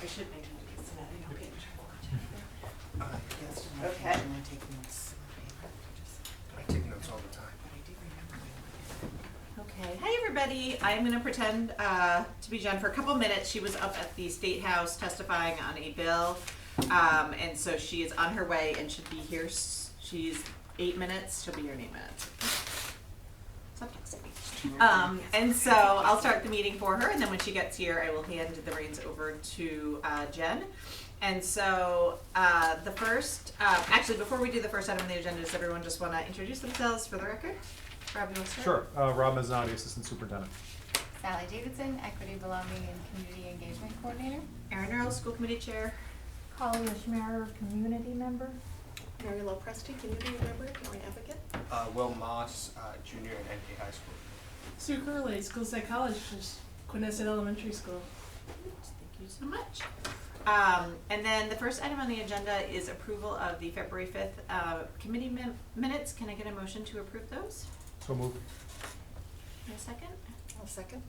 I should make note of this so that I don't get in trouble. Yes, Okay. I take notes. I take notes all the time. But I do remember when Okay. Hi, everybody. I'm going to pretend to be Jen for a couple minutes. She was up at the State House testifying on a bill, and so she is on her way and should be here. She's 8 minutes. She'll be here in 8 minutes. Stop texting me. And so I'll start the meeting for her, and then when she gets here, I will hand the reins over to Jen. And so the first, actually, before we do the first item on the agenda, does everyone just want to introduce themselves for the record? Rob, you want to start? Sure. Rob Mazzanotti, Assistant Superintendent. Sally Davidson, Equity, Belonging, and Community Engagement Coordinator. Erin Earl, School Committee Chair. Holly Ishmael, Community Member. Mary Lowe Preston, Community Member, Joint Advocate. Will Moss, Junior at NK High School. Sue Curley, School Psychologist, Quinnesset Elementary School. Thank you so much. And then the first item on the agenda is approval of the February 5th committee minutes. Can I get a motion to approve those? So moved. In a second? I'll second.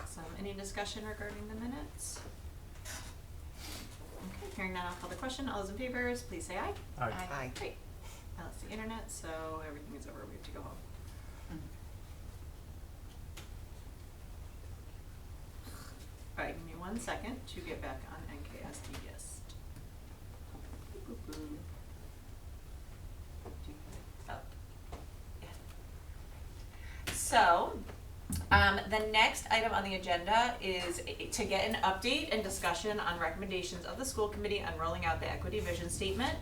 So any discussion regarding the minutes? Okay, hearing none, I'll call the question. All those in favor, please say aye. Aye. Aye. Great. Now it's the internet, so everything is over. We have to go home. All right, give me 1 second to get back on NKSD Gist. Boop, boop, boop. Oh. Yeah. So, the next item on the agenda is to get an update and discussion on recommendations of the school committee on rolling out the equity vision statement.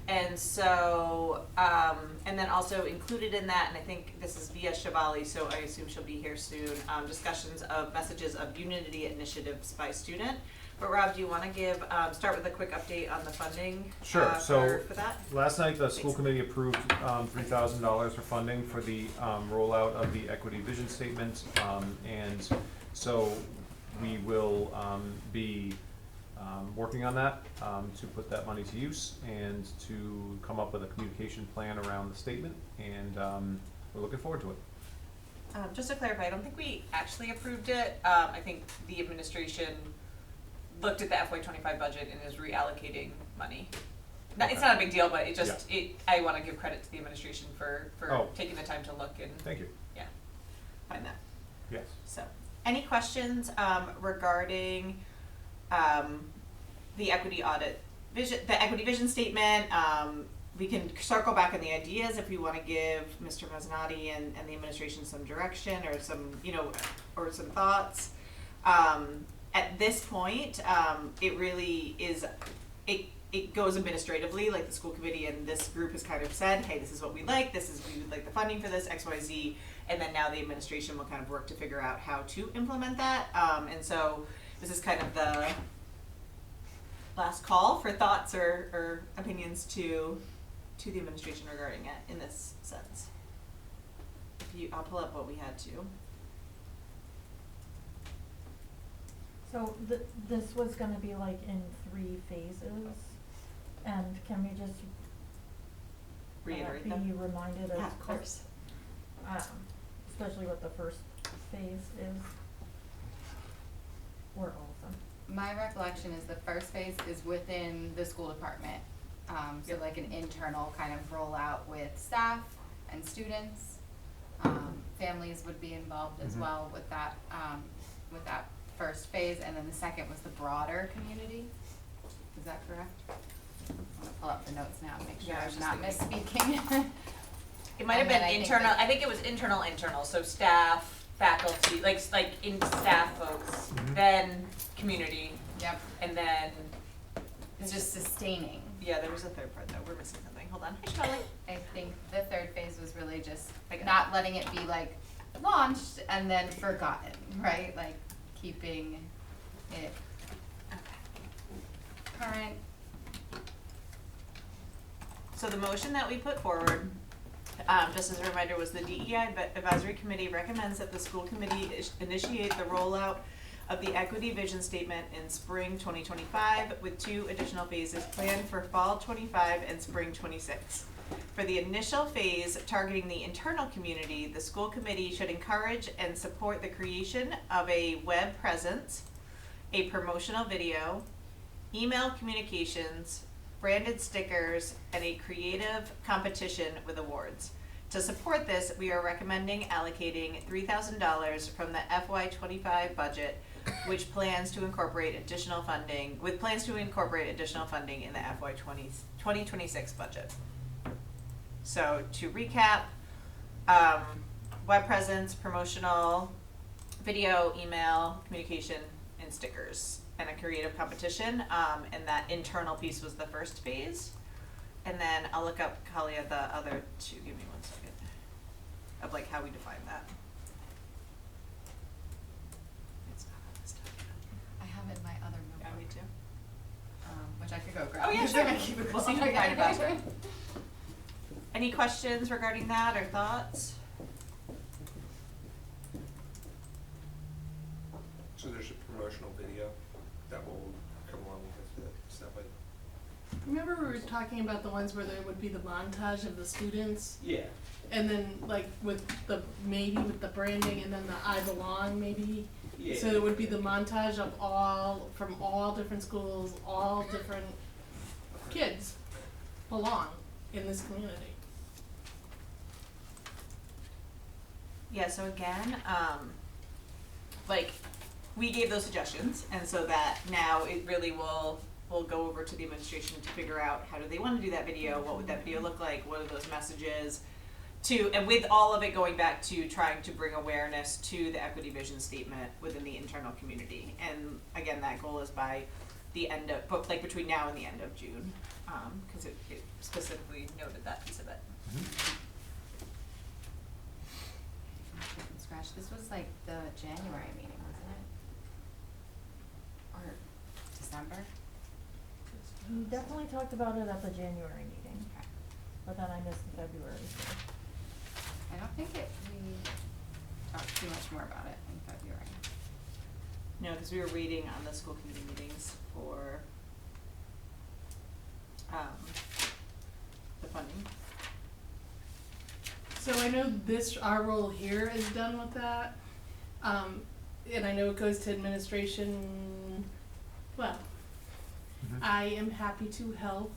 And so, and then also included in that, and I think this is via Shivali, so I assume she'll be here soon, discussions of messages of unity initiatives by student. But Rob, do you want to give, start with a quick update on the funding? Sure. So for that? last night the school Thanks. committee approved $3,000 for funding for the rollout of the equity vision statement, and so we will be working on that to put that money to use and to come up with a communication plan around the statement, and we're looking forward to it. Just to clarify, I don't think we actually approved it. I think the administration looked at the FY25 budget and is reallocating money. Okay. It's not a big deal, but it just, I want to give credit to the administration for Oh. taking the time to look and Thank you. find that. Yes. So, any questions regarding the equity audit vision, the equity vision statement? We can circle back on the ideas if we want to give Mr. Mazzanotti and the administration some direction or some, or some thoughts. At this point, it really is, it goes administratively, like the school committee and this group has kind of said, hey, this is what we like, we would like the funding for this, X, Y, Z, and then now the administration will kind of work to figure out how to implement that. And so this is kind of the last call for thoughts or opinions to the administration regarding it in this sense. I'll pull up what we had to. So this was gonna be like in 3 phases, and can we just Reiterate be them? reminded of, Yeah, of course. especially what the first phase is, or all of them? My recollection is the first phase is within the school department. So Yep. like an internal kind of rollout with staff and students. Families would be involved as Mhm. well with that first phase, and then the second was the broader community. Is that correct? I'm gonna pull up the notes now and make sure Yeah, I was I'm just not thinking. misspeaking. It might have And then been I think internal, that- I think it was internal, so staff, faculty, like in staff folks, Mhm. then community, Yep, and then, it's just sustaining. yeah, there was a third part though, we're missing something, hold on, hi Charlie. I think the third phase was really just I got not letting it be like launched and then forgotten, right? Like keeping it current. So the motion that we put forward, just as a reminder, was the DEI Advisory Committee recommends that the school committee initiate the rollout of the equity vision statement in spring 2025 with 2 additional phases planned for fall 25 and spring 26. For the initial phase targeting the internal community, the school committee should encourage and support the creation of a web presence, a promotional video, email communications, branded stickers, and a creative competition with awards. To support this, we are recommending allocating $3,000 from the FY25 budget, which plans to incorporate additional funding, in the FY 2026 budget. So to recap, web presence, promotional, video, email, communication, and stickers, and a creative competition, and that internal piece was the first phase. And then I'll look up, Kalia, the other two, give me 1 second, of like how we define that. It's not on this document. I have it in my other Yeah, notebook. me too. Which I could go grab. Oh, yeah, because sure. then I keep it We'll see close. if we can find it faster. Any questions regarding that or thoughts? So there's a promotional video that will come along with the stuff like. Remember we were talking about the ones where there would be the montage of the students? Yeah. And then like with the, maybe with the branding and then the I belong maybe? Yeah. So it would be the montage of all, from all different schools, all different kids belong in this community. Yeah, so again, like, we gave those suggestions, and so that now it really will go over to the administration to figure out how do they wanna do that video, what would that video look like, what are those messages, and with all of it going back to trying to bring awareness to the equity vision statement within the internal community. And again, that goal is by the end of, like between now and the end of June, cause it specifically noted that piece of it. From scratch. This was like the January meeting, wasn't it? Or December? We definitely talked about it at the January meeting, Okay. but then I missed the February, so. I don't think we talked too much more about it in February. No, because we were waiting on the school committee meetings for, the funding. So I know this, our role here is done with that. And I know it goes to administration, well, Mhm. I am happy to help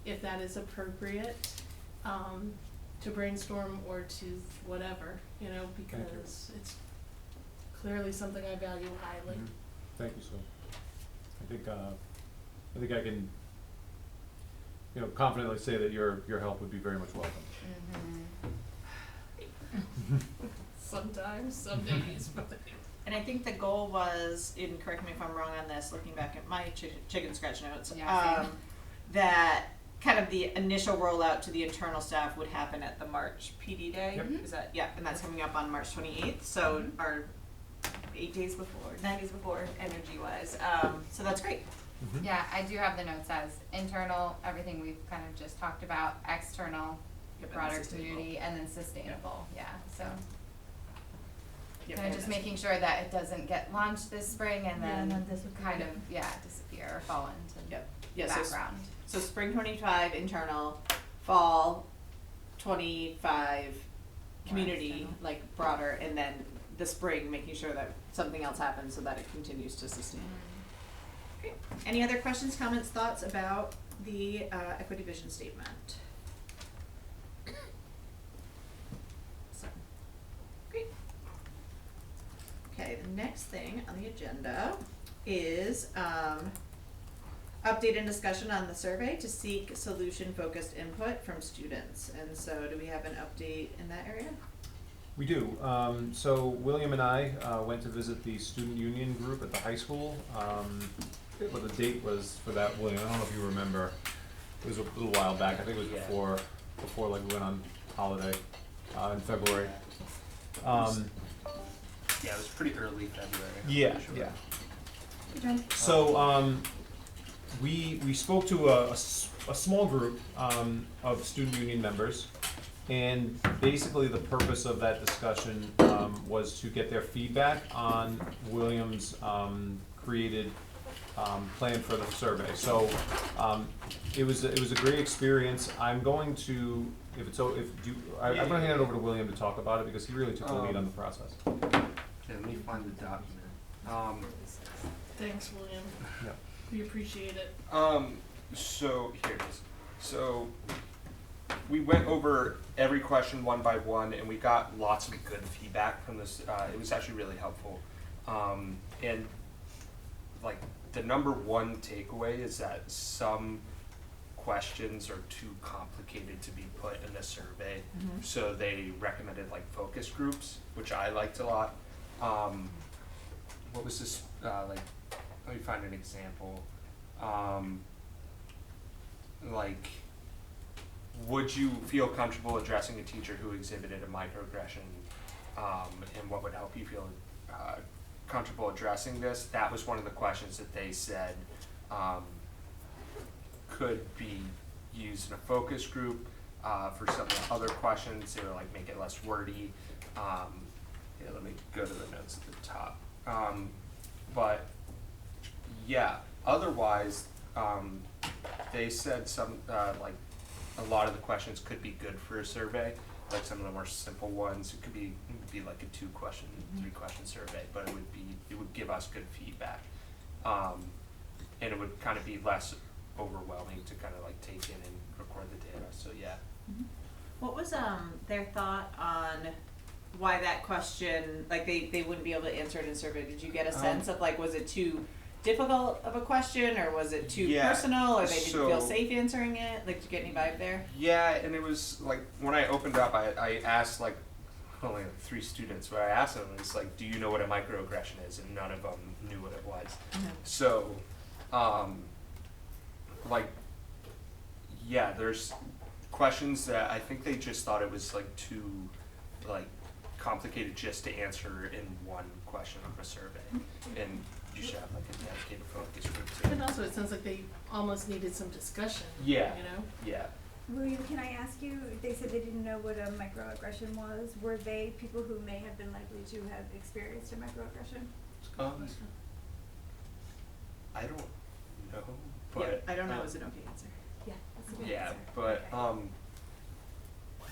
if that is appropriate, to brainstorm or to whatever, you know, because it's clearly something I value highly. Mhm. Thank you, Sue. I think I can, confidently say that your help would be very much welcome. Sometimes, some days, but And I think the goal was, and correct me if I'm wrong on this, looking back at my chicken scratch notes, Yeah, same. that kind of the initial rollout to the internal staff would happen at the March PD day. Yep. Is that, yeah, and that's coming up on March 28th, so Mhm. our 9 days before, energy wise. So that's great. Mhm. Yeah, I do have the notes as internal, everything we've kind of just talked about, external, Yep, and broader sustainable. community, and then sustainable, yeah, so. Yep, Kind of just making sure that it doesn't get launched this spring and Yeah, and then then disappear. kind of, disappear or fall into Yep. the Yeah, background. So spring 25 internal, fall 25 community, external. like broader, and then the spring making sure that something else happens so that it continues to sustain. Great. Any other questions, comments, thoughts about the equity vision statement? So, great. Okay, the next thing on the agenda is update and discussion on the survey to seek solution-focused input from students. And so do we have an update in that area? We do. So William and I went to visit the student union group at the high school. What the date was for that, William, I don't know if you remember. It was a little while back. I think it was Yeah. before like we went on holiday in February. Yeah, it was pretty early February. I'm Yeah, pretty sure. yeah. So we spoke to a small group of student union members, and basically the purpose of that discussion was to get their feedback on William's created plan for the survey. So it was a great experience. I'm going to, I'm gonna hand it over to William to talk about it because he really took the lead on the process. Okay, let me find the document. thanks, William. Yeah. We appreciate it. So here it is. So we went over every question one by one, and we got lots of good feedback from this. It was actually really helpful. And like the number one takeaway is that some questions are too complicated to be put in a survey. Mhm. So they recommended like focus groups, which I liked a lot. What was this, like, let me find an example. Like, would you feel comfortable addressing a teacher who exhibited a microaggression? And what would help you feel comfortable addressing this? That was one of the questions that they said could be used in a focus group. For some of the other questions, they were like, make it less wordy. Yeah, let me go to the notes at the top. But yeah, otherwise, they said some, like, a lot of the questions could be good for a survey. Like some of the more simple ones, it would be like a 2-question, 3-question survey, but it would give us good feedback. And it would kind of be less overwhelming to kind of like take in and record the data, so yeah. What was their thought on why that question, like they wouldn't be able to answer it in a survey? Did you get a sense of like, was it too difficult of a question, or was it too Yeah, personal, or they didn't feel so- safe answering it? Like, did you get any vibe there? Yeah, and it was like, when I opened up, I asked like, only like 3 students, but I asked them, it's like, do you know what a microaggression is? And none of them knew what it was. So, like, yeah, there's questions that I think they just thought it was like too, like, complicated just to answer in one question of a survey. And you should have like a dedicated focus group too. And also, it sounds like they almost needed some discussion. Yeah. You know? Yeah. William, can I ask you, they said they didn't know what a microaggression was. Were they people who may have been likely to have experienced a microaggression? I don't know, Yeah, but I don't know is an okay answer. Yeah, that's a good yeah, answer. but Okay.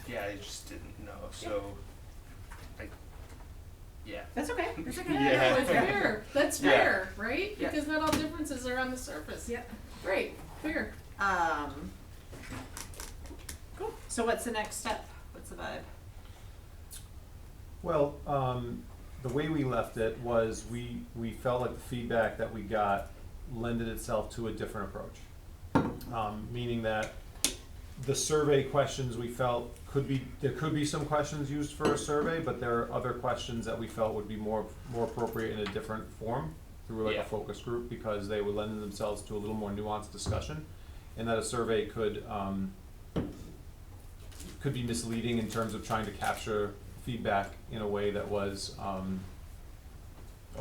yeah, I just didn't know. So, yeah. That's okay. That's okay. Yeah. No, it's fair. That's Yeah. fair, right? Yeah. Because not all differences are on the surface. Yep. Great, fair. Cool. So what's the next step? What's the vibe? Well, the way we left it was we felt like the feedback that we got lended itself to a different approach. Meaning that the survey questions we felt there could be some questions used for a survey, but there are other questions that we felt would be more appropriate in a different form through like Yeah. a focus group, because they would lend themselves to a little more nuanced discussion, and that a survey could be misleading in terms of trying to capture feedback in a way that was a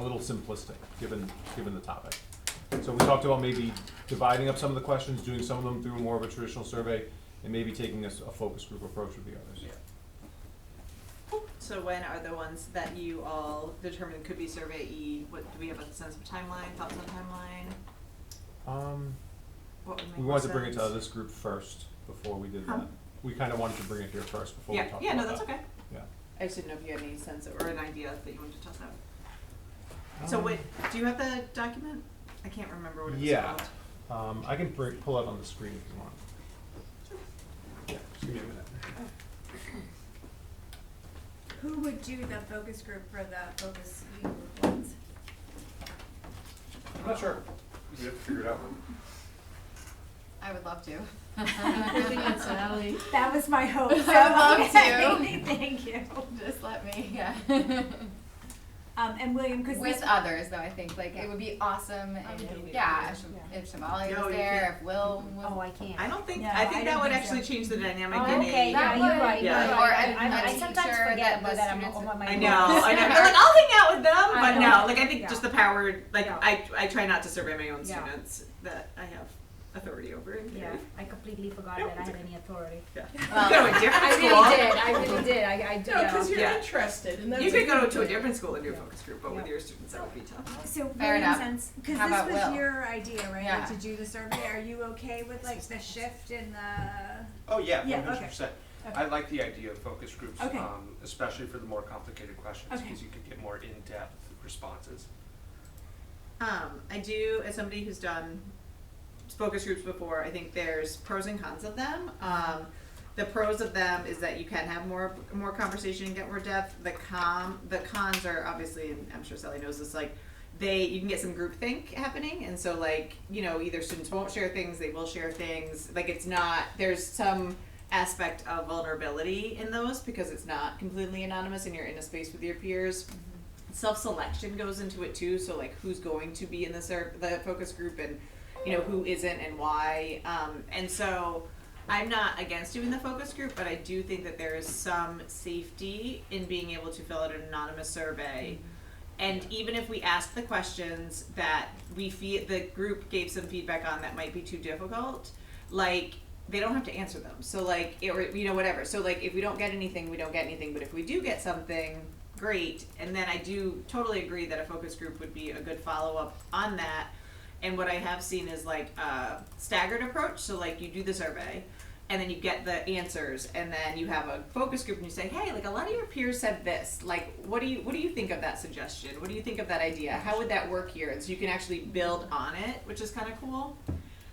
little simplistic given the topic. So we talked about maybe dividing up some of the questions, doing some of them through more of a traditional survey, and maybe taking a focus group approach with the others. Yeah. So when are the ones that you all determined could be survey E? What, do we have a sense of timeline, thoughts on timeline? What would make We more wanted to bring it to sense? this group first before we did Huh? that. We kind of wanted to bring it here first before we Yeah, talked yeah, about no, that's that. okay. Yeah. I just didn't know if you had any sense or an idea that you wanted to toss out. So wait, do you have the document? I can't remember what it was Yeah. called. I can pull it on the screen if you want. Yeah, just give me a minute. Who would do the focus group for the focus group ones? I'm not sure. You have to figure it out. I would love to. I'm putting it, Sally. That was my hope. So I'd love okay. to. Thank you. Just let me, yeah. And William, because With others, though, I think, like, it would be awesome I would if, do it. yeah, Yeah. if Shamali No, was you there, can't. if Will was. Oh, I can't. I don't think, No, I think I that don't would think so. actually change the dynamic Oh, in okay, a. That yeah, you're would, right. yeah. You're Or right. a I teacher sometimes that forget the about that. I'm students over my I notes. know, I know. You're like, I'll hang out with them, I but know. no, like I think Yeah. just the power, like Yeah. I try not to survey my own Yeah. students that I have authority over in Yeah, theory. I completely forgot Yeah, that I it's had any authority. Yeah. Well, You go to a different I school. really did. I really did. I did. No, because you're Yeah. interested, and that's You a could go good to a thing. different school and do a Yeah. focus group, but with Yeah. your students that would be tough. So Fair William, enough. since because How this about was Will? your idea, right? Yeah. Like to do the survey, are you okay with like the shift in the? Oh yeah, Yeah, 100%. Okay. I like the idea of focus groups, Okay. Especially for the more complicated questions, Okay. because you could get more in-depth responses. I do, as somebody who's done focus groups before, I think there's pros and cons of them. The pros of them is that you can have more conversation and get more depth. The cons are obviously, and I'm sure Sally knows this, like you can get some groupthink happening, and so like, you know, either students won't share things, they will share things. Like there's some aspect of vulnerability in those because it's not completely anonymous and you're in a space with your peers. Self-selection goes into it too, so like who's going to be in the focus group and, you know, who isn't and why. And so I'm not against doing the focus group, but I do think that there is some safety in being able to fill out an anonymous survey. And even if we ask the questions that we feel the group gave some feedback on that might be too difficult, like they don't have to answer them. So like, you know, whatever. So like if we don't get anything, we don't get anything. But if we do get something, great. And then I do totally agree that a focus group would be a good follow-up on that. And what I have seen is like a staggered approach. So like you do the survey and then you get the answers and then you have a focus group and you say, hey, like a lot of your peers said this. Like, what do you think of that suggestion? What do you think of that idea? How would that work here? And so you can actually build on it, which is kind of cool.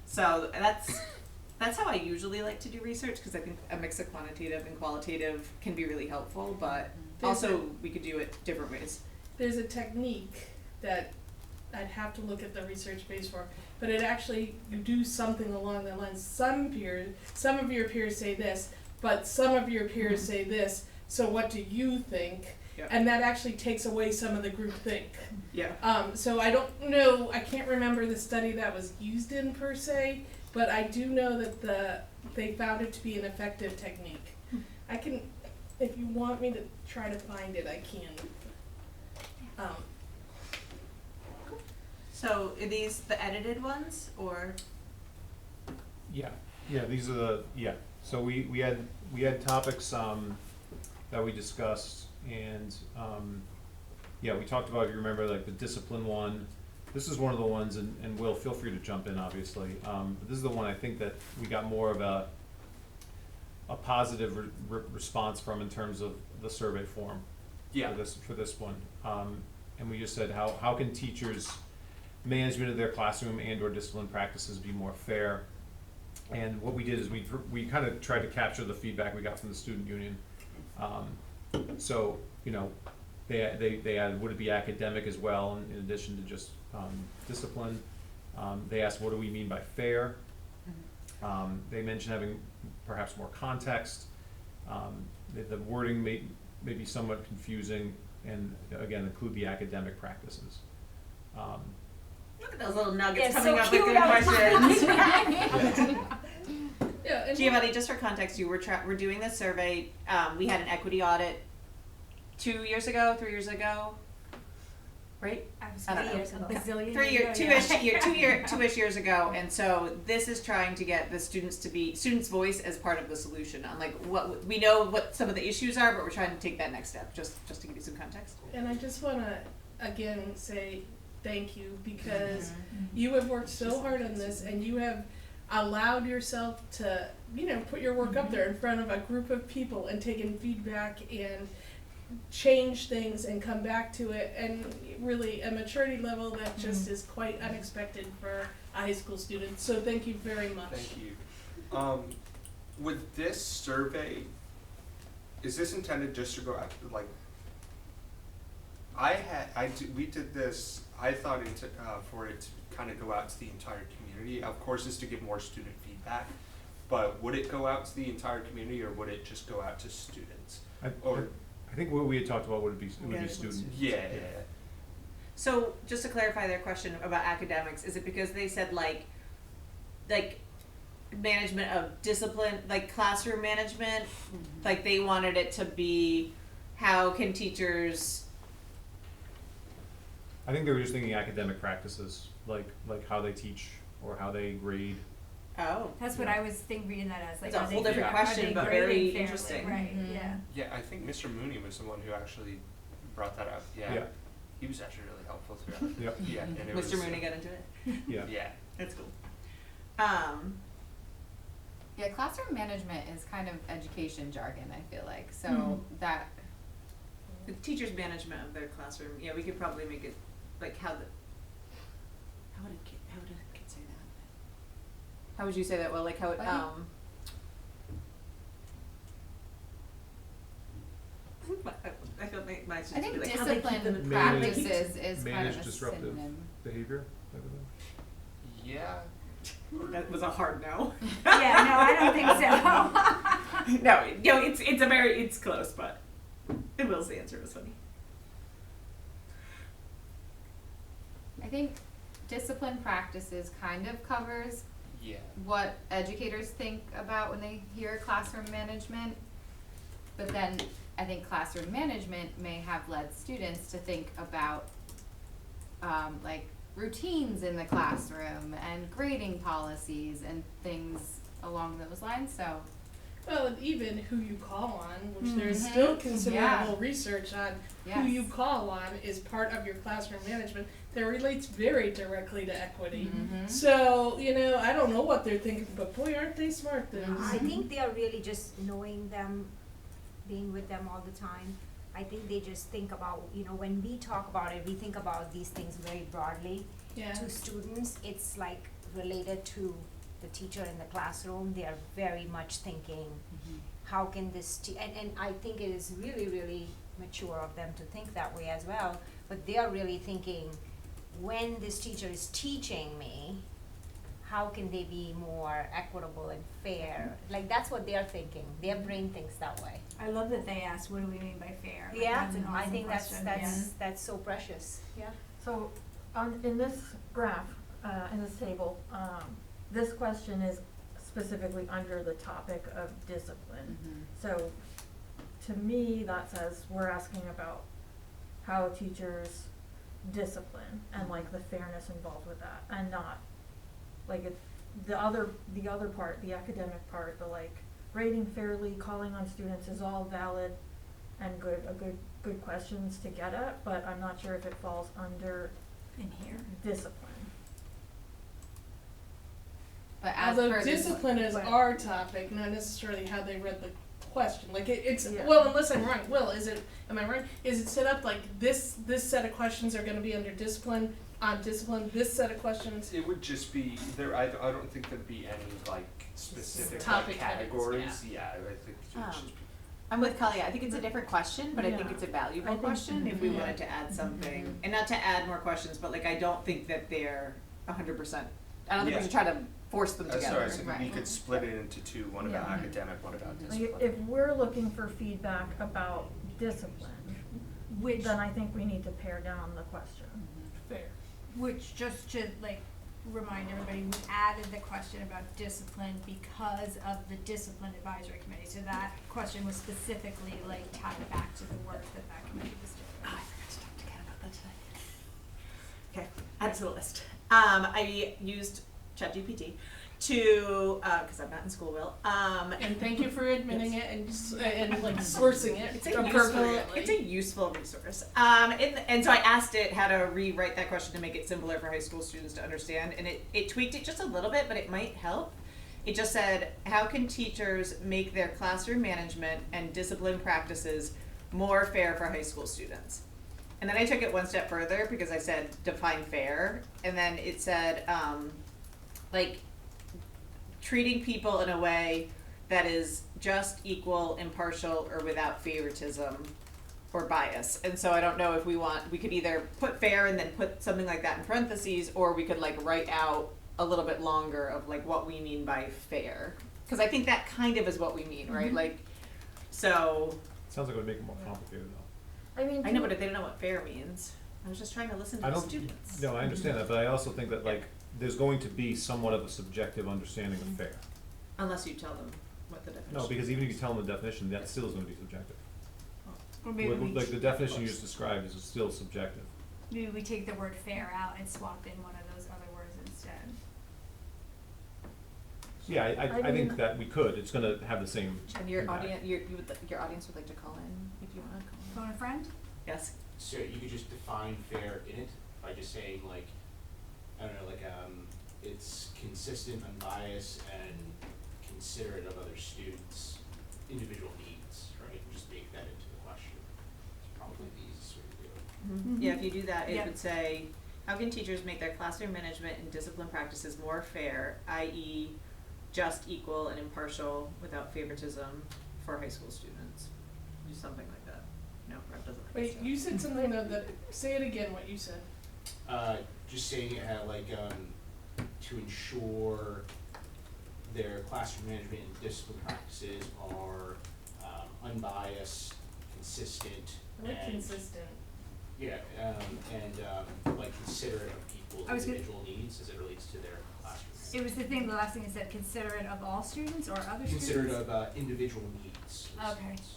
So that's how I usually like to do research, because I think a mix of quantitative and qualitative can be really helpful, but also we could do it different ways. There's a technique that I'd have to look at the research base for, but it actually do something along the lines. Some of your peers say this, but some of your peers say this, so what do you think? Yep. And that actually takes away some of the group think. Yeah. So I don't know, I can't remember the study that was used in per se, but I do know that they found it to be an effective technique. I can, if you want me to try to find it, I can. So are these the edited ones or? Yeah, these are so we had topics, that we discussed, and, we talked about, if you remember, like the discipline one. This is one of the ones, and Will, feel free to jump in, obviously. But this is the one I think that we got more of a positive response from in terms of the survey form. Yeah. For this one. And we just said, how can teachers' management of their classroom and or discipline practices be more fair? And what we did is we kind of tried to capture the feedback we got from the student union. So, you know, they added, would it be academic as well, in addition to just discipline? They asked, what do we mean by fair? They mentioned having perhaps more context. The wording may be somewhat confusing, and again, include the academic practices. Look at those little nuggets It's coming so up with cute. good questions. Yeah, and Giovanni, just for context, we're doing this survey. We had an equity audit 3 years ago, right? I don't know. Two-ish years ago, and so this is trying to get the students' voice as part of the solution on like what we know what some of the issues are, but we're trying to take that next step, just to give you some context. And I just want to again say thank you, because you have worked so hard on this, and you have allowed yourself to, you know, put your work up there in front of a group of people and taken feedback and change things and come back to it, and really a maturity level that just is quite unexpected for a high school student. So thank you very much. Thank you. With this survey, is this intended just to go out, like, we did this, I thought for it to kind of go out to the entire community. Of course, it's to give more student feedback, but would it go out to the entire community, or would it just go out to students? I think what we had talked about would be students. Yeah. So just to clarify their question about academics, is it because they said like management of discipline, like classroom management, like they wanted it to be how can teachers? I think they were just thinking academic practices, like how they teach or how they grade. Oh, That's what I was reading that as, like, it's a are they- whole different are question, they but grading very fairly? interesting. Right, yeah. Yeah, I think Mr. Mooney was the one who actually brought that up. Yeah. He was actually really helpful throughout. Yep. Yeah, and it Mr. was, Mooney got into it. Yeah. Yeah. That's cool. Yeah, classroom management is kind of education jargon, I feel like, so that, The teachers' management of their classroom. Yeah, we could probably make it like how How would you say that? Well, like how it, I I feel my I think like how they keep them discipline in Manage- practices is kind manage of a disruptive synonym. behavior type of thing? Yeah, That was a hard no. Yeah, no, I don't think so. No, it's close, but Will's answer was funny. I think discipline practices kind of covers yeah. what educators think about when they hear classroom management. But then I think classroom management may have led students to think about like routines in the classroom and grading policies and things along those lines, so. Well, and even who you call on, which there's Mhm. still considerable Yeah. research on who Yes. you call on is part of your classroom management that relates very directly to equity. Mhm. So, I don't know what they're thinking, but boy, aren't they smart then. I think they are really just knowing them, being with them all the time. I think they just think about, when we talk about it, we think about these things very broadly. Yeah. To students, it's like related to the teacher in the classroom. They are very much thinking, how can this, and I think it is really, really mature of them to think that way as well. But they are really thinking, when this teacher is teaching me, how can they be more equitable and fair? Like, that's what they are thinking. Their brain thinks that way. I love that they asked, what do we mean by fair? Like, Yeah, that's an I awesome think question. that's so precious. Yeah. So, in this graph, in this table, this question is specifically under the topic of discipline. Mhm. So, to me, that says we're asking about how teachers discipline and like the fairness involved with that, and not like the other part, the academic part, the like grading fairly, calling on students is all valid and good questions to get at, but I'm not sure if it falls under In here. discipline. But as Although per this- discipline is Right. our topic, not necessarily how they read the question. Like it's Yeah. well, unless I'm wrong. Will, am I right? Is it set up like this set of questions are gonna be under discipline, on discipline, this set of questions? It would just be there. I don't think there'd be any like specific Topic headings, categories. Yeah, I think it would just be. I'm with Kalia. I think it's a different question, but I think Yeah. it's a valuable I think- question if we yeah. wanted to add something. Mhm. And not to add more questions, but like I don't think that they're 100%. I don't think we Yeah. should try to force them together. Sorry, so we Right. could split it into two, one about Yeah. academic, one about Mhm. discipline. Like, if we're looking for feedback about discipline, Which, then I think we need to pare down the question. Fair. just to remind everybody, we added the question about discipline because of the discipline advisory committee. So that question was specifically tied back to the work that committee was doing. Oh, I forgot to talk to Ken about that today. Okay, add to the list. I used ChatGPT to, because I'm not in school, Will. And thank you for admitting it and sourcing it It's a appropriately. useful resource. And so I asked it how to rewrite that question to make it simpler for high school students to understand, and it tweaked it just a little bit, but it might help. It just said, how can teachers make their classroom management and discipline practices more fair for high school students? And then I took it one step further because I said define fair, and then it said treating people in a way that is just, equal, impartial, or without favoritism or bias. And so I don't know if we could either put fair and then put something like that in parentheses, or we could write out a little bit longer of what we mean by fair. Because I think that kind of is what we mean, right? So, Sounds like it would make it more complicated though. I mean, I know, but they don't know what fair means. I was just trying to listen to I the don't, students. no, I understand that, but I also think that there's going to be somewhat of a subjective understanding of fair. Unless you tell them what the definition No, is. because even if you tell them the definition, that still is gonna be subjective. Or maybe we, Like the definition you just described is still subjective. maybe we take the word fair out and swap in one of those other words instead. Yeah, I think mean- that we could, it's gonna have the same And your impact. audience, your audience would like to call in if you want to call in. Phone a friend? Yes. So you could just define fair in it by just saying I don't know, it's consistent, unbiased, and considerate of other students' individual needs, right? And just make that into the question. It's probably the easiest way to do it. Yeah, if you do that, it Yep. would say, how can teachers make their classroom management and discipline practices more fair, i.e. just, equal, and impartial without favoritism for high school students. Do something like that. No, Brett doesn't like Wait, stuff. you said something though that, say it again, what you said. Just saying it had like, to ensure their classroom management and discipline practices are, unbiased, consistent, I like and, consistent. yeah, like considerate of people's I was gonna- individual needs as it relates to their classroom. It was the thing, the last thing it said, considerate of all students or other students? Considerate of, individual needs of Okay. students.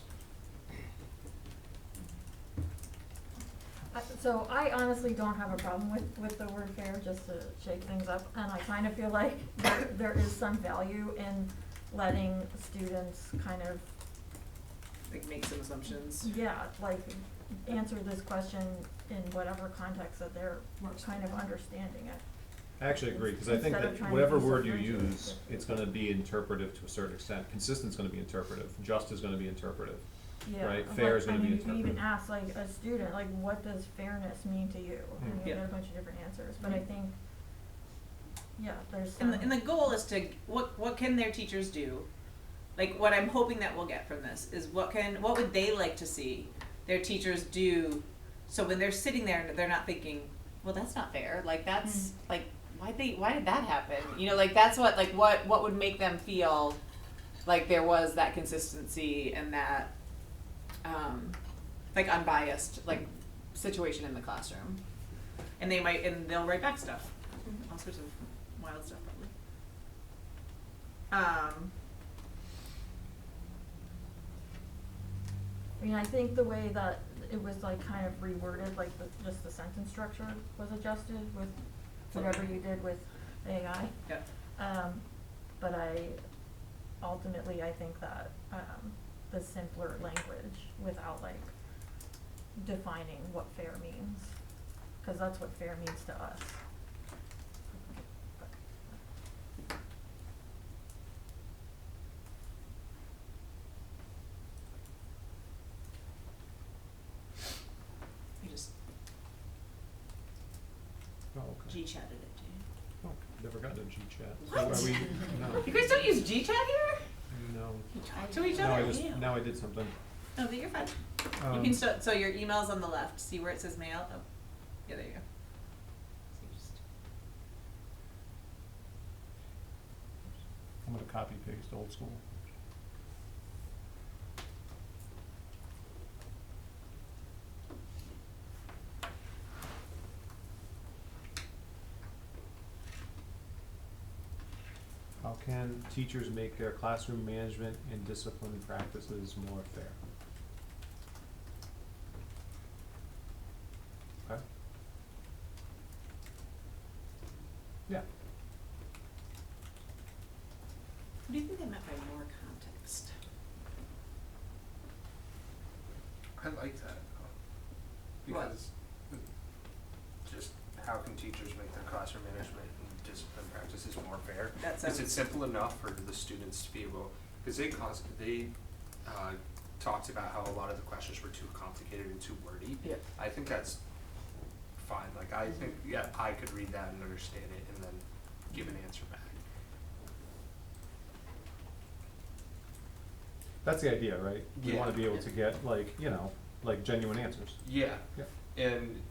So I honestly don't have a problem with the word fair, just to shake things up, and I kind of feel like there is some value in letting students kind of, Like make some assumptions. yeah, like, answer this question in whatever context that they're kind of understanding it. I actually agree, because I think Instead of that trying to whatever be word you self-righteous. use, it's gonna be interpretive to a certain extent. Consistent's gonna be interpretive, just is gonna be interpretive. Yeah, Right, but, fair is gonna be I mean, you can even interpretive. ask like a student, like, what does fairness mean to you? And you Yeah. get a bunch of different answers, but I think, yeah, there's And some. the goal is to, what can their teachers do? Like, what I'm hoping that we'll get from this is what would they like to see their teachers do, so when they're sitting there, they're not thinking, well, that's not fair, like, that's, like, why did that happen? You know, like, that's what would make them feel like there was that consistency and that, like, unbiased, like, situation in the classroom. And they'll write back stuff, all sorts of wild stuff probably. I mean, I think the way that it was like kind of reworded, like just the sentence structure was adjusted with whatever you did with AI. Yep. But ultimately I think that, the simpler language without like defining what fair means, cause that's what fair means to us. You just Oh, okay. G-chatted it, do you? Oh, never gotten a G chat. What? So are we, no, You guys don't use G-chat here? no. You talk to each No, other? I just, now I did something. No, but you're fine. You Um, can so your email's on the left. See where it says mail? Oh, yeah, there you go. So you just- I'm gonna copy paste old school. How can teachers make their classroom management and discipline practices more fair? Okay. Yeah. What do you think they meant by more context? I like that, What? because just how can teachers make their classroom management and discipline practices more fair? That Is sounds- it simple enough for the students to be able, because they talked about how a lot of the questions were too complicated and too wordy. Yeah. I think that's fine, like, I think, yeah, I could read that and understand it and then give an answer back. That's the idea, right? We Yeah. wanna be able to get like, you know, like genuine answers. Yeah. Yeah. And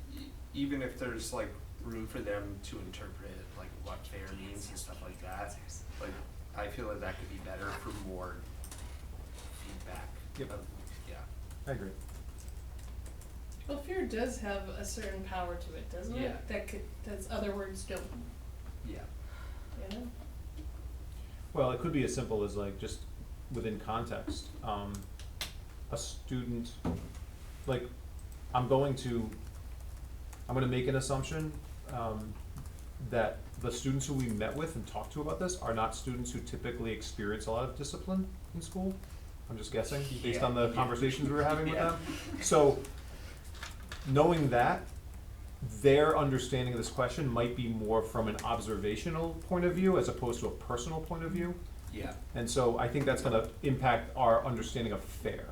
even if there's like room for them to interpret like what fair means and stuff like that, like I feel like that could be better for more feedback. Yep. Yeah. I agree. Well, fear does have a certain power to it, doesn't Yeah. it? That other words don't, Yeah. you know? Well, it could be as simple as like just within context, a student, like, I'm gonna make an assumption, that the students who we met with and talked to about this are not students who typically experience a lot of discipline in school. I'm just guessing, based on the Yeah. conversations we were having with Yeah. them. So, knowing that, their understanding of this question might be more from an observational point of view as opposed to a personal point of view. Yeah. And so I think that's gonna impact our understanding of fair,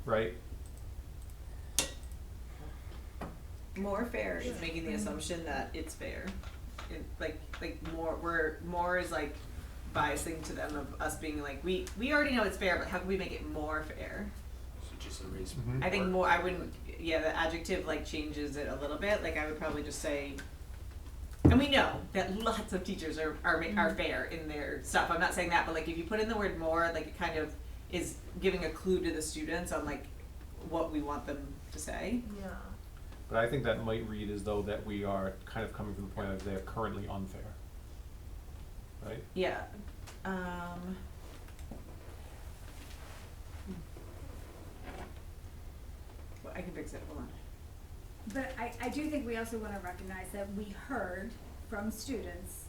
right? More fair is making the assumption that it's fair. Like more is like biased thing to them of us being like, we already know it's fair, but how can we make it more fair? So just erase. Mhm. I think more, I wouldn't, yeah, the adjective like changes it a little bit, like I would probably just say, and we know that lots of teachers are fair in their stuff, I'm not saying that, but like if you put in the word more, like it kind of is giving a clue to the students on like what we want them to say. Yeah. But I think that might read as though that we are kind of coming from the point of they're currently unfair. Right? Yeah, well, I can fix it, hold on. But I do think we also wanna recognize that we heard from students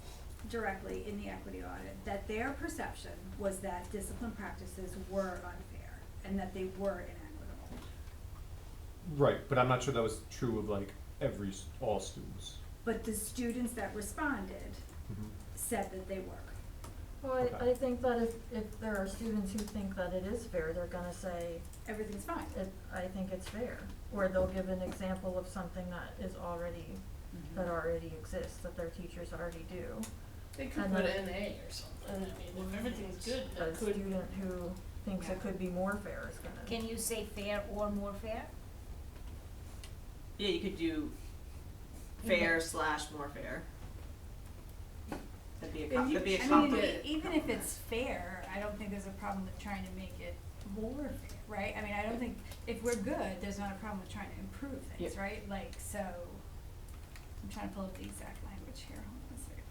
directly in the equity audit that their perception was that discipline practices were unfair and that they were inequitable. Right, but I'm not sure that was true of like all students. But the students that responded Mhm. said that they were. Well, Okay. I think that if there are students who think that it is fair, they're gonna say, Everything's fine. I think it's fair. Or they'll give an example of something that is already, that already exists, that their teachers already do. They could And put then- NA or something, I mean, if everything's good, A that could. student who thinks it could be more fair is gonna. Can you say fair or more fair? Yeah, you could do fair / more fair. That'd be a And you- that'd be a I mean, compliment. Even if it's fair, I don't think there's a problem with trying to make it more fair, right? I mean, I don't think, if we're good, there's not a problem with trying to improve things, Yep. right? Like, so, I'm trying to pull up the exact language here, hold on a second.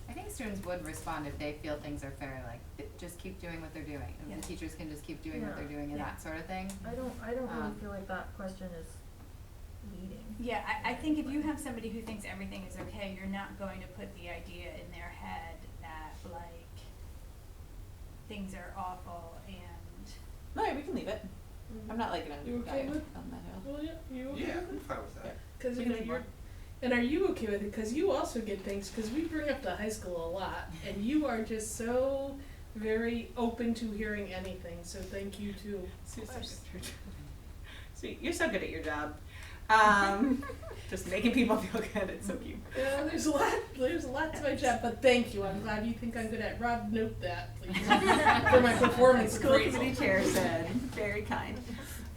I think students would respond if they feel things are fair, like, just keep doing what they're doing, and Yeah. the teachers can just keep doing what they're Yeah. doing and Yeah. that sort of thing. I don't really Um, feel like that question is leading. Yeah, I think if you have somebody who thinks everything is okay, you're not going to put the idea in their head that, like, things are awful and, No, we can leave it. I'm not like an You okay diet with- on that hill. Well, yeah, you okay Yeah, with I'm it? fine with that. Cause We you know, can leave you're, more. and are you okay with it? Cause you also get things, cause we bring up the high school a lot, and you are just so very open to hearing anything, so thank you too. Sweet, you're so good at your job. Just making people feel good, it's so cute. Yeah, there's a lot to my job, but thank you, I'm glad you think I'm good at, Rob, note that, please, for my performance School appraisal. committee chair said, very kind.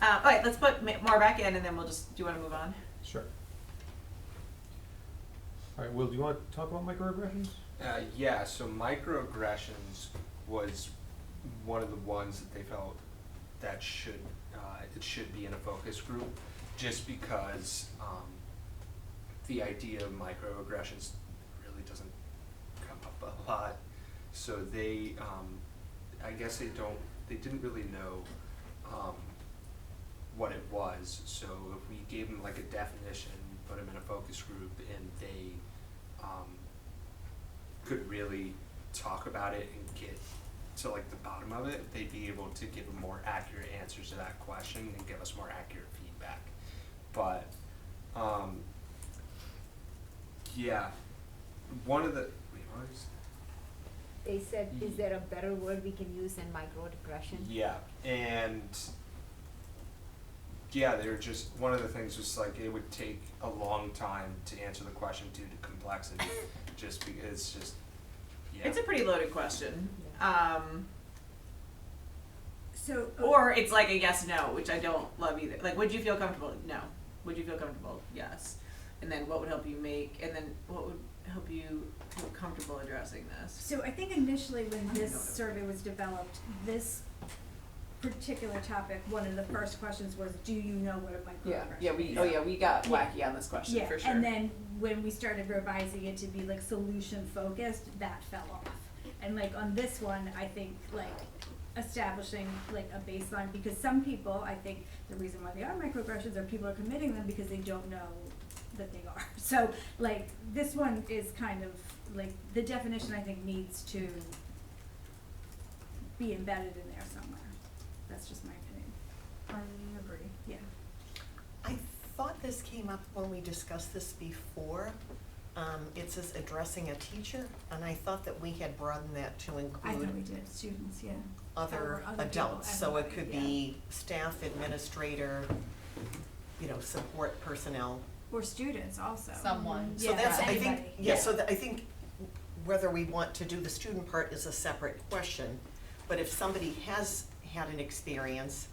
Alright, let's put more back in and then we'll just, do you wanna move on? Sure. Alright, Will, do you wanna talk about microaggressions? Yeah, so microaggressions was one of the ones that they felt that it should be in a focus group, just because the idea of microaggressions really doesn't come up a lot. So they, I guess they didn't really know what it was. So if we gave them like a definition, put them in a focus group, and they could really talk about it and get to like the bottom of it, they'd be able to give more accurate answers to that question and give us more accurate feedback. But yeah, one of the wait, what is They said, is there a better word we can use than microaggression? yeah, and yeah, they're just one of the things was like it would take a long time to answer the question due to complexity, just because it's just yeah. It's a pretty loaded question. so. Or it's like a yes, no, which I don't love either. Like, would you feel comfortable? No. Would you feel comfortable? Yes. And then what would help you what would help you feel comfortable addressing this? So I think initially when I this don't know. survey was developed, this particular topic, one of the first questions was, do you know what a microaggression is? We got Yeah. wacky on this question Yeah, for sure. and then when we started revising it to be like solution focused, that fell off. And like on this one, I think like establishing like a baseline, because some people, I think the reason why they are microaggressions are people are committing them because they don't know that they are. So like this one is kind of like, the definition I think needs to be embedded in there somewhere. That's just my opinion. I agree. Yeah. I thought this came up when we discussed this before, It says addressing a teacher, and I thought that we had broadened that to I thought we include did, students, yeah. other Or other adults, people, so it everybody, could yeah. be staff, administrator, support personnel. Or students also. Someone. So Yeah, that's, I think, anybody. yeah, so I think whether we want to do the student part is a separate question, but if somebody has had an experience,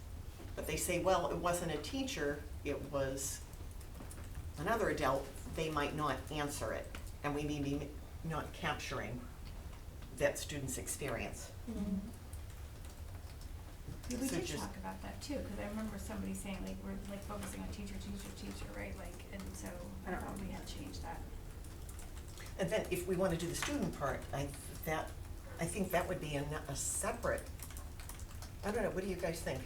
but they say, well, it wasn't a teacher, it was another adult, they might not answer it, and we may be not capturing that student's experience. Yeah, we So did just- talk about that too, cause I remember somebody saying like, we're like focusing on teacher, right, like, and so I don't know, we had changed that. And then if we wanna do the student part, I think that would be a separate, I don't know, what do you guys think?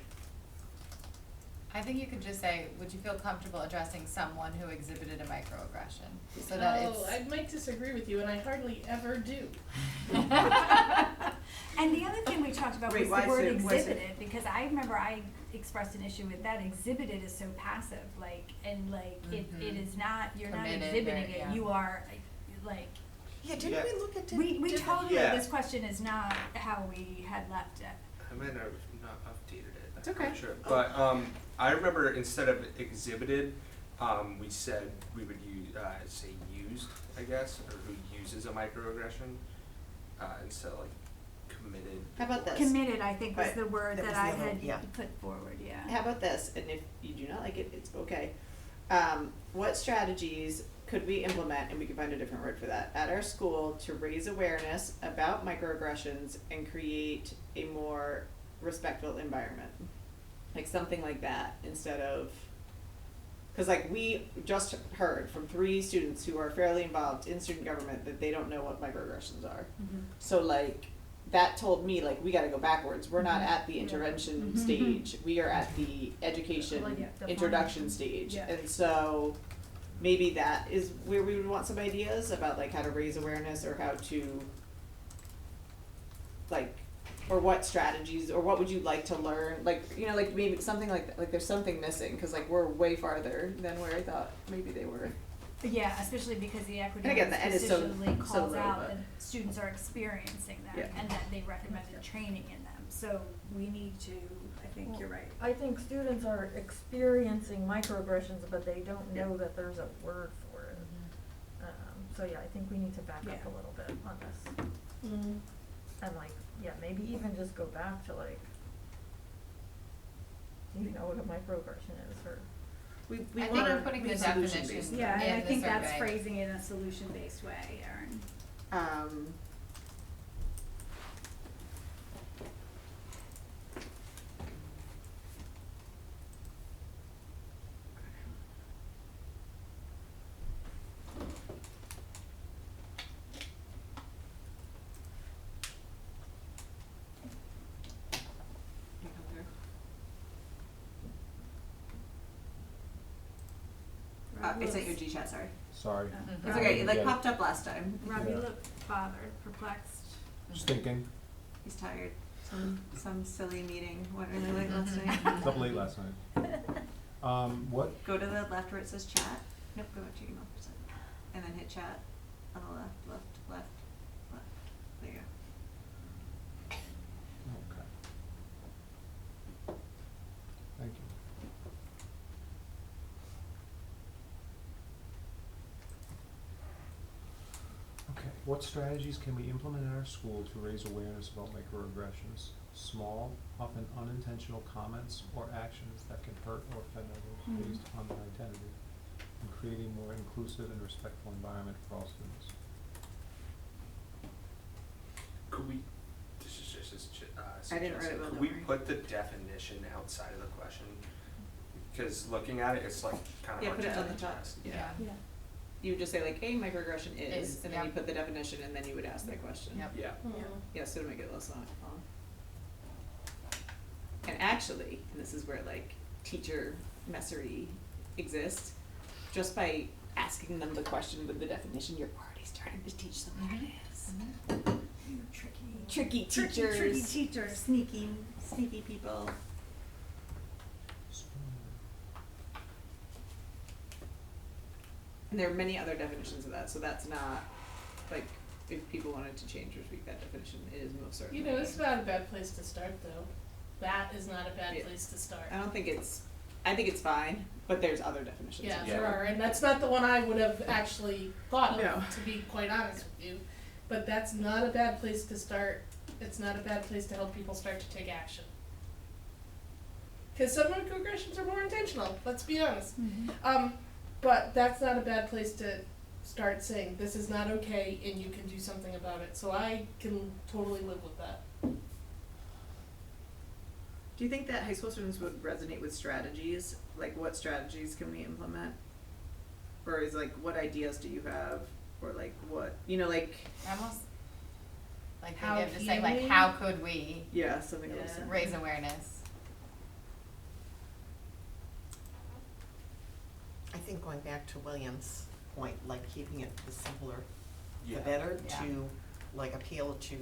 I think you could just say, would you feel comfortable addressing someone who exhibited a microaggression? So that it's. Oh, I might disagree with you, and I hardly ever do. And the other thing we talked about Wait, was why the is word it- why is it- exhibited, because I remember I expressed an issue with that, exhibited is so passive, like, and like, it Mhm. is not, you're not Committed, exhibiting right, it, yeah. you are, like, Yeah, didn't Yeah. we look at? we totally, Yeah. this question is not how we had left it. I might have not updated it. It's okay. I'm sure. But I remember instead of exhibited, we said we would use say used, I guess, or who uses a microaggression instead of like committed. How about this? Committed, I think, was Right. the word That that was I the other- had yeah. put forward, yeah. How about this, and if you do not like it, it's okay. What strategies could we implement, and we can find a different word for that, at our school to raise awareness about microaggressions and create a more respectful environment? Like something like that, instead of, cause like we just heard from 3 students who are fairly involved in student government that they don't know what microaggressions are. So like, that told me like, we gotta go backwards, we're not at the Yeah. intervention Mhm. stage, we are at the education Well, yeah, defining. introduction stage. Yeah. And so, maybe that is where we would want some ideas about like how to raise awareness or how to, like, or what strategies, or what would you like to learn, like, like maybe something like there's something missing, cause like we're way farther than where I thought maybe they were. Yeah, especially because the equity And again, the end is so- specifically so calls low, out but- that students are experiencing them Yeah. and that they recommended training in them, so we need to, I think you're right. I think students are experiencing microaggressions, but they don't know that there's a word for it. So yeah, I think we need to back up Yeah. a little bit on this. And like, yeah, maybe even just go back to like, do you know what a microaggression is, or? We I think wanna we're putting be the solution-based. definition Yeah, and I in the think that's survey. phrasing it in a solution-based way, Erin. I sent you a G-chat, sorry. Sorry, Mhm. It's okay, it like Yeah. popped up last time. Robbie Yeah. looked bothered, perplexed. just thinking, He's tired. Some silly meeting went really late last night. a couple late last night. What, Go to the left where it says chat. Nope, go back to your email for a second. And then hit chat on the left, left. There you go. okay. Thank you. Okay, what strategies can we implement in our school to raise awareness about microaggressions? Small, often unintentional comments or actions that can hurt or offend others based on their identity, and creating a more inclusive and respectful environment for all students. Could we, this is just I didn't write it suggestion, well, could don't we worry. put the definition outside of the question? Cause looking at it, it's like kinda Yeah, hard put to it on the top. digest. Yeah. Yeah. You would just say like, a microaggression is, Is, and then you yep. put the definition, and then you would ask that question. Yep. Yeah. Yeah, so to make it less long. And actually, and this is where like teacher messery exists, just by asking them the question with the definition, you're already starting to teach them what it is. You're tricky. Tricky Tricky teachers. teachers, Sneaky people. And there are many other definitions of that, so that's not, like, if people wanted to change or tweak that definition, it is most certainly. You know, it's not a bad place to start, though. That is not a bad Yeah. place to start. I think it's fine, but there's other definitions. Yeah, Yeah. there are, and that's not the one I would have actually thought No. of, to be quite honest with you. But that's not a bad place to start. It's not a bad place to help people start to take action. Because some microaggressions are more intentional, let's be honest. But that's not a bad place to start saying, this is not okay and you can do something about it. So I can totally live with that. Do you think that high school students would resonate with strategies? Like, what strategies can we implement? Or is, like, what ideas do you have? Or, like, what, like, Almost like How they give just saying like, can we? how could we yeah, something of Yeah. those simple. raise awareness? I think going back to William's point, like keeping it the simpler, the Yeah. better, Yeah. to like appeal to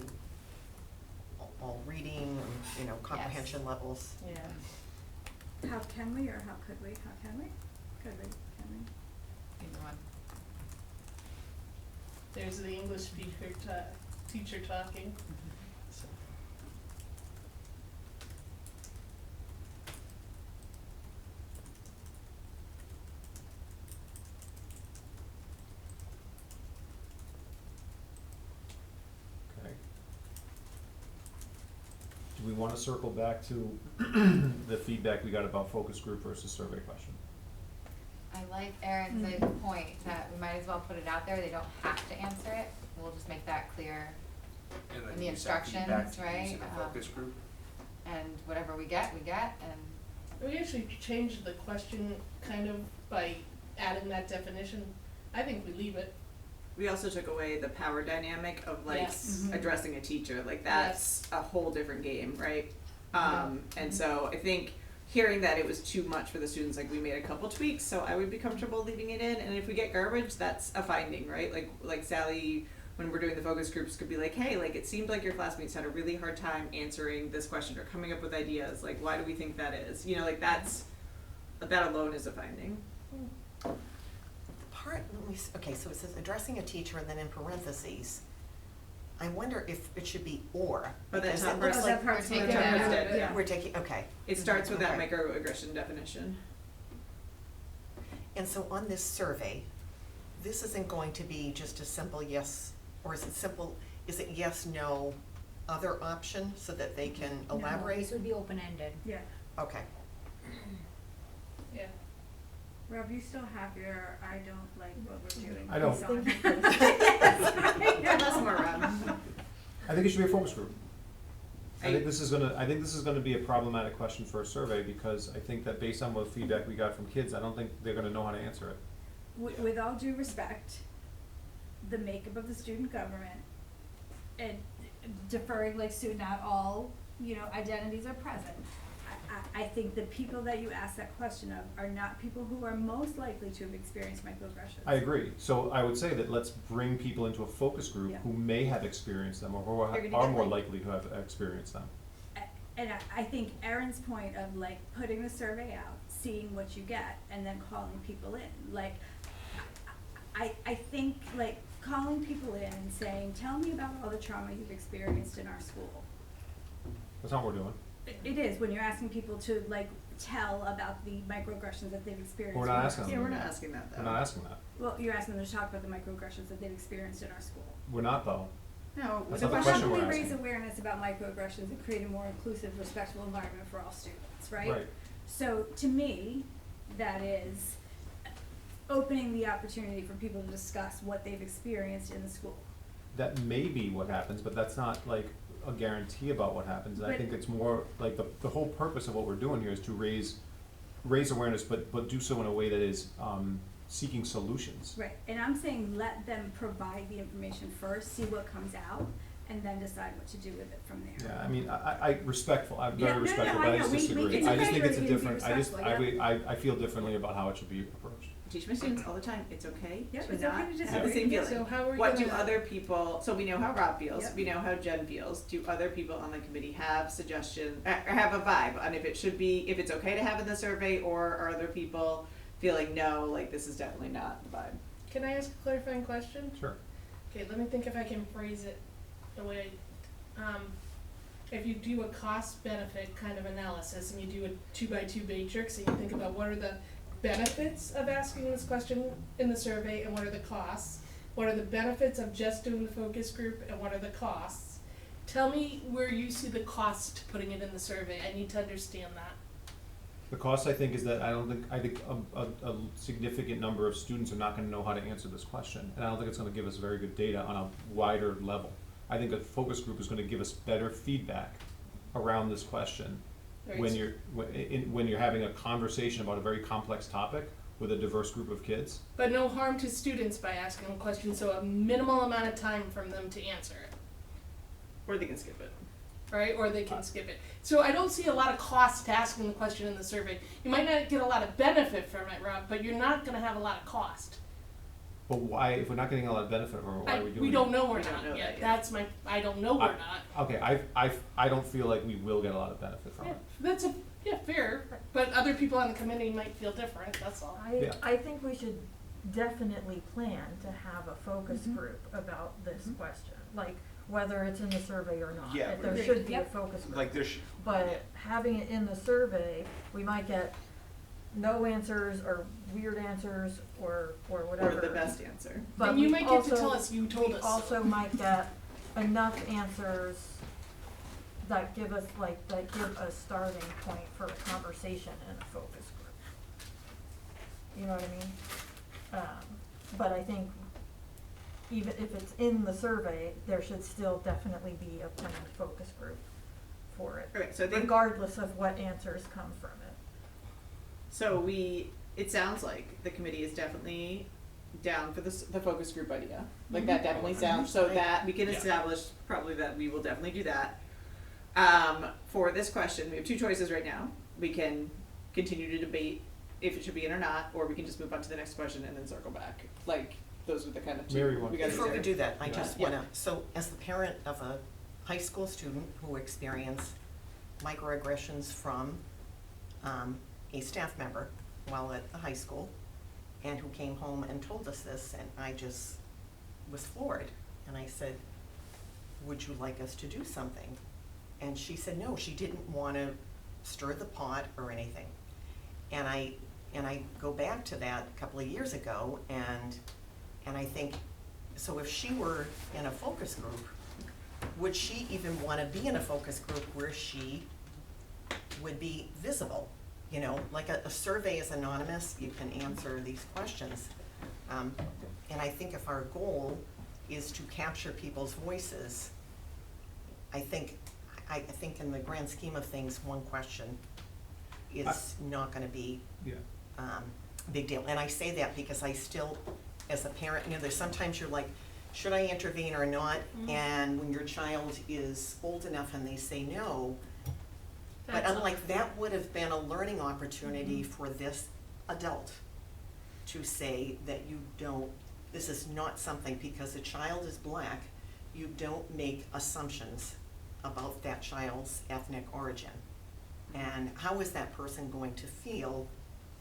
all reading, comprehension levels. Yeah. How can we, or how could we, how can we? Could we, can we? Either one. There's the English teacher talking. So, Okay. Do we wanna circle back to the feedback we got about focus group versus survey question? I like Erin's point that we might as well put it out there, they don't have to answer it, we'll just make that clear. And then And the use that feedback instructions, to use right? in a focus group. And whatever we get, and We actually changed the question kind of by adding that definition. I think we leave it. We also took away the power dynamic of, like, Yes. addressing a teacher. Like, that's a whole different game, right? And so I think hearing that it was too much for the students, like, we made a couple tweaks, so I would be comfortable leaving it in. And if we get garbage, that's a finding, right? Like Sally, when we're doing the focus groups, could be like, hey, like, it seemed like your classmates had a really hard time answering this question or coming up with ideas. Like, why do we think that is? that alone is a finding. Okay, so it says addressing a teacher, and then in parentheses, I wonder if it should be or. But that because top it looks part's like we're taking that that out. out. Yeah. we're taking, okay. It starts with that Okay. microaggression definition. And so on this survey, this isn't going to be just a simple yes, or is it yes, no, other option, so that they can No, elaborate? this would be open-ended. Yeah. Okay, Yeah. Rob, you still have your, I don't like what we're doing. I don't. piece on. Unless more I think it should be a focus group. I I- think this is gonna be a problematic question for a survey, because I think that based on what feedback we got from kids, I don't think they're gonna know how to answer it. With all due respect, the makeup of the student government, and deferring like Sue, not all, identities are present. I think the people that you ask that question of are not people who are most likely to have experienced microaggressions. I agree, so I would say that let's bring people into a focus group Yeah. who may have experienced them, or who They're gonna are get, more like- likely to have experienced them. And I think Erin's point of like putting the survey out, seeing what you get, and then calling people in, like, I think like calling people in and saying, tell me about all the trauma you've experienced in our school. That's not what we're doing. It is, when you're asking people to like tell about the microaggressions that they've experienced. We're not in our asking them. Yeah, school. we're not asking that, though. We're not asking that. Well, you're asking them to talk about the microaggressions that they've experienced in our school. We're not though. No, That's the not the But question, how question can we we're raise asking. awareness about microaggressions and create a more inclusive, respectful environment for all students, right? Right. So to me, that is opening the opportunity for people to discuss what they've experienced in the school. That may be what happens, but that's not like a guarantee about what happens. And I But- think it's more like the whole purpose of what we're doing here is to raise awareness, but do so in a way that is seeking solutions. Right, and I'm saying let them provide the information first, see what comes out, and then decide what to do with it from there. Yeah, I mean, I'm respectful, I'm Yeah, very no, no, respectful, I but I know. just We- disagree. it's I just okay think for it's a you to be different, respectful, yeah. I feel differently about how it should be approached. teach my students all the time, it's okay Yep, to it's not okay to have the disagree. same feeling. So how are we What do gonna- other people, so we know how Rob feels, Yep. we know how Jen feels, do other people on the committee have suggestions, or have a vibe on if it should be, if it's okay to have in the survey, or are other people feeling, no, like, this is definitely not the vibe? Can I ask a clarifying question? Sure. Okay, let me think if I can phrase it the way if you do a cost benefit kind of analysis and you do a 2x2 matrix and you think about what are the benefits of asking this question in the survey and what are the costs, what are the benefits of just doing the focus group and what are the costs, tell me where you see the cost to putting it in the survey. I need to understand that. The cost, I think, is that I think a significant number of students are not gonna know how to answer this question, and I don't think it's gonna give us very good data on a wider level. I think a focus group is gonna give us better feedback around this question when you're having a conversation about a very complex topic with a diverse group of kids. But no harm to students by asking a question, so a minimal amount of time from them to answer it, Or they can skip it. right? Or they can skip it. So I don't see a lot of cost to asking the question in the survey. You might not get a lot of benefit from it, Rob, but you're not gonna have a lot of cost. But why, if we're not getting a lot of benefit from it, why are we doing it? We don't know we're We don't not know yet. that yet. That's my, I don't know we're I- not. Okay, I don't feel like we will get a lot of benefit from Yeah, it. that's fair, but other people on the committee might feel different, that's all. Yeah. I think we should definitely plan to have a focus Mhm. group about this question, like whether it's in the survey or not. Yeah, If there Agreed. should be a Yep. focus group. Like there's, But having it in the survey, we might get no answers or weird answers or whatever. Or the best answer. But And you we might get to also- tell us you told we us. also might get enough answers that give us a starting point for a conversation in a focus group. You know what I mean? But I think even if it's in the survey, there should still definitely be a planned focus group for it. Okay, so I think, Regardless of what answers come from it. so it sounds like the committee is definitely down for the focus group idea. Like that definitely sounds, so that we can Yeah. establish probably that we will definitely do that. For this question, we have two choices right now. We can continue to debate if it should be in or not, or we can just move on to the next question and then circle back. Like, those are the kind of two. Mary wants we gotta to- Before we consider. do that, I Yeah. just wanna, so as the parent of a high school student who experienced microaggressions from a staff member while at the high school, and who came home and told us this, and I just was floored. And I said, would you like us to do something? And she said, no, she didn't wanna stir the pot or anything. And I go back to that a couple of years ago, and I think, so if she were in a focus group, would she even wanna be in a focus group where she would be visible? You know, like a survey is anonymous, you can answer these questions. And I think if our goal is to capture people's voices, I think in the grand scheme of things, one question is not gonna be Yeah. big deal. And I say that because I still, as a parent, you know, there's sometimes you're like, should I intervene or not? And when your child is old enough and they say no, but I'm like, that would have been a learning opportunity for this adult to say that you don't, this is not something, because a child is black, you don't make assumptions about that child's ethnic origin. And how is that person going to feel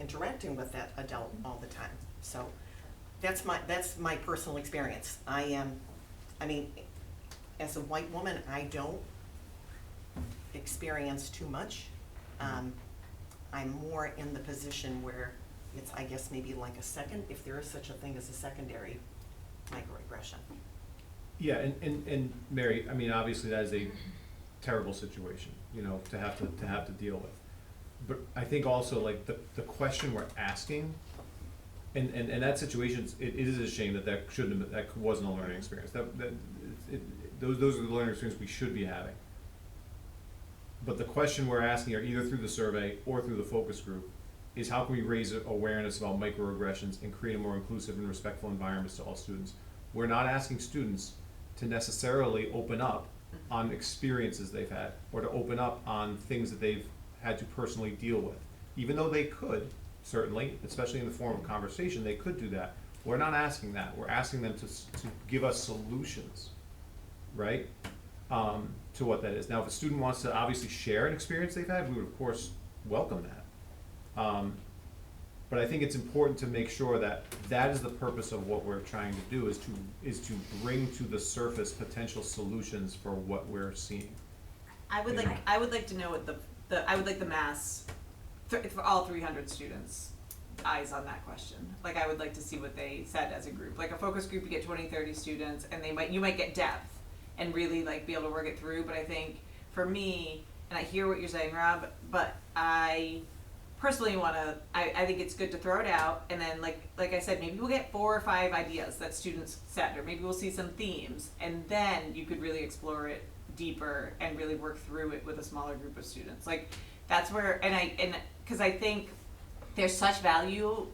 interacting with that adult all the time? So that's my personal experience. I mean, as a white woman, I don't experience too much. I'm more in the position where it's, I guess, maybe like a second, if there is such a thing as a secondary microaggression. Yeah, and Mary, I mean, obviously that is a terrible situation, you know, to have to deal with. But I think also like the question we're asking, and that situation, it is a shame that shouldn't have, that wasn't a learning experience. Those are the learning experiences we should be having. But the question we're asking are either through the survey or through the focus group is how can we raise awareness about microaggressions and create a more inclusive and respectful environment to all students. We're not asking students to necessarily open up on experiences they've had or to open up on things that they've had to personally deal with. Even though they could, certainly, especially in the form of conversation, they could do that. We're not asking that. We're asking them to give us solutions, right? To what that is. Now, if a student wants to obviously share an experience they've had, we would of course welcome that. But I think it's important to make sure that that is the purpose of what we're trying to do, is to bring to the surface potential solutions for what we're seeing. I would like to know what I would like the mass, for all 300 students, eyes on that question. Like, I would like to see what they said as a group. Like a focus group, you get 20, 30 students, and you might get depth and really like be able to work it through. But I think for me, and I hear what you're saying, Rob, but I personally I think it's good to throw it out, and then like I said, maybe we'll get 4 or 5 ideas that students said, or maybe we'll see some themes, and then you could really explore it deeper and really work through it with a smaller group of students. Like, that's where, because I think there's such value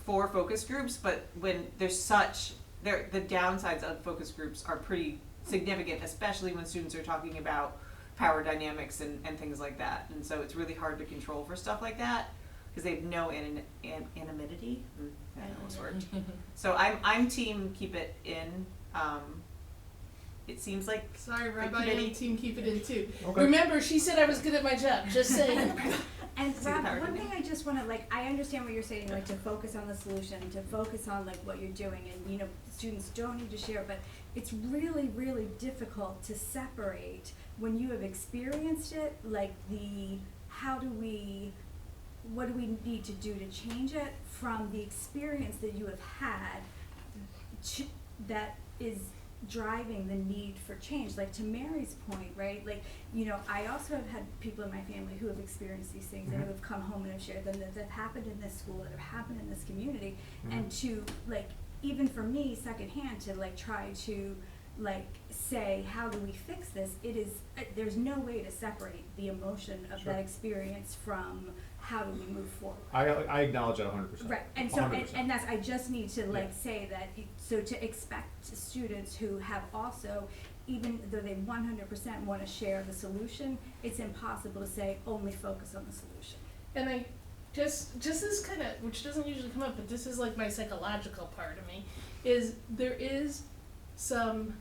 for focus groups, but when the downsides of focus groups are pretty significant, especially when students are talking about power dynamics and things like that. And so it's really hard to control for stuff like that, because they have no anonymity. I don't know this word. So I'm team keep it in. It seems like Sorry, the Rob, I committee- am team keep it in too. Okay. Remember, she said I was good at my job, just saying. And See the Rob, power one dynamic. thing I just wanna, like, I understand what you're saying, like, to focus on the solution, to focus on, like, what you're doing, and, you know, students don't need to share, but it's really, really difficult to separate when you have experienced it, like, what do we need to do to change it, from the experience that you have had, that is driving the need for change. Like, to Mary's point, right, like, you know, I also have had people in my family who have experienced these things and who have come home and have shared them, that have happened in this school, that have happened in this community, and to, like, even for me secondhand, to like try to like say, how do we fix this, it is, there's no way to separate the emotion of Sure. that experience from how do we move forward. I acknowledge that 100%. Right, and so, 100%. and that's, I just need to like Yeah. say that, so to expect students who have also, even though they 100% wanna share the solution, it's impossible to say, only focus on the solution. And I just this kind of, which doesn't usually come up, but this is like my psychological part of me, is there is some,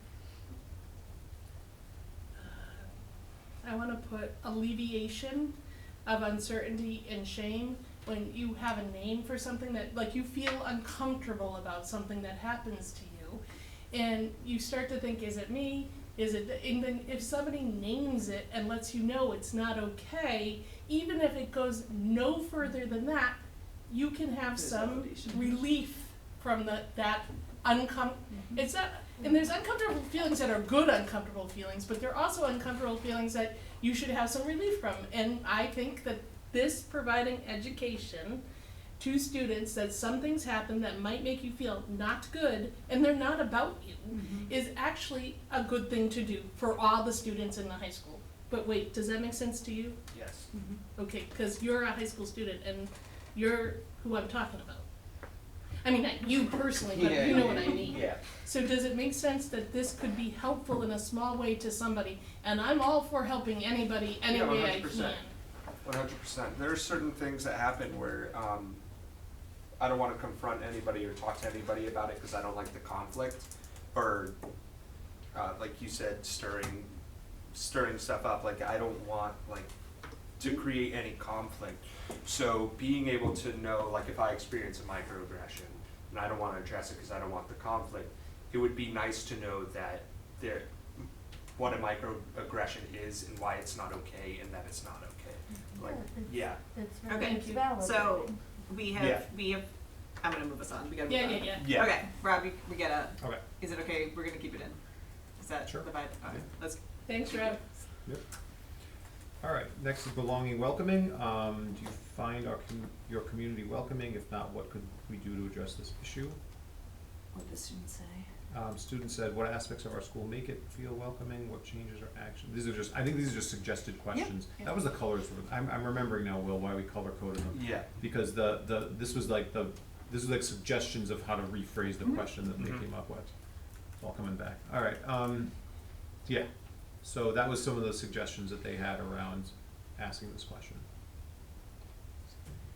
I want to put alleviation of uncertainty and shame when you have a name for something that, like, you feel uncomfortable about something that happens to you, and you start to think, is it me? Is it, and then if somebody names it and lets you know it's not okay, even if it goes no further than that, you can have There's some validation. relief from that it's not, and there's uncomfortable feelings that are good uncomfortable feelings, but there are also uncomfortable feelings that you should have some relief from. And I think that this providing education to students that some things happen that might make you feel not good, and they're not about you, is actually a good thing to do for all the students in the high school. But wait, does that make sense to you? Yes. Okay, because you're a high school student and you're who I'm talking about. I mean, not you personally, but you know what I mean. Yeah. So does it make sense that this could be helpful in a small way to somebody? And I'm all for helping anybody any Yeah, way I 100%. can. 100%. There are certain things that happen where I don't want to confront anybody or talk to anybody about it because I don't like the conflict, or like you said, stirring stuff up. Like, I don't want to create any conflict. So being able to know, like, if I experience a microaggression and I don't want to address it because I don't want the conflict, it would be nice to know that what a microaggression is and why it's not okay and that it's not okay. Like, yeah. It's Okay. Thank you. So we have, Yeah. I'm gonna move us on. We gotta move Yeah, on. yeah, yeah. Yeah. Okay, Rob, we gotta, Okay. is it okay? We're gonna keep it in. Is that Sure. the vibe? Okay, Yeah. let's, Thanks, Rob. Yep. All right, next is belonging welcoming. Do you find your community welcoming? If not, what could we do to address this issue? what did the students say? Student said, what aspects of our school make it feel welcoming? What changes or actions? I think these are just suggested questions. yeah. That was the colors. I'm remembering now, Will, why we color coded them. Yeah. Because this was like suggestions of how to rephrase the question that they came up with. It's all coming back. All right. Yeah. So that was some of the suggestions that they had around asking this question.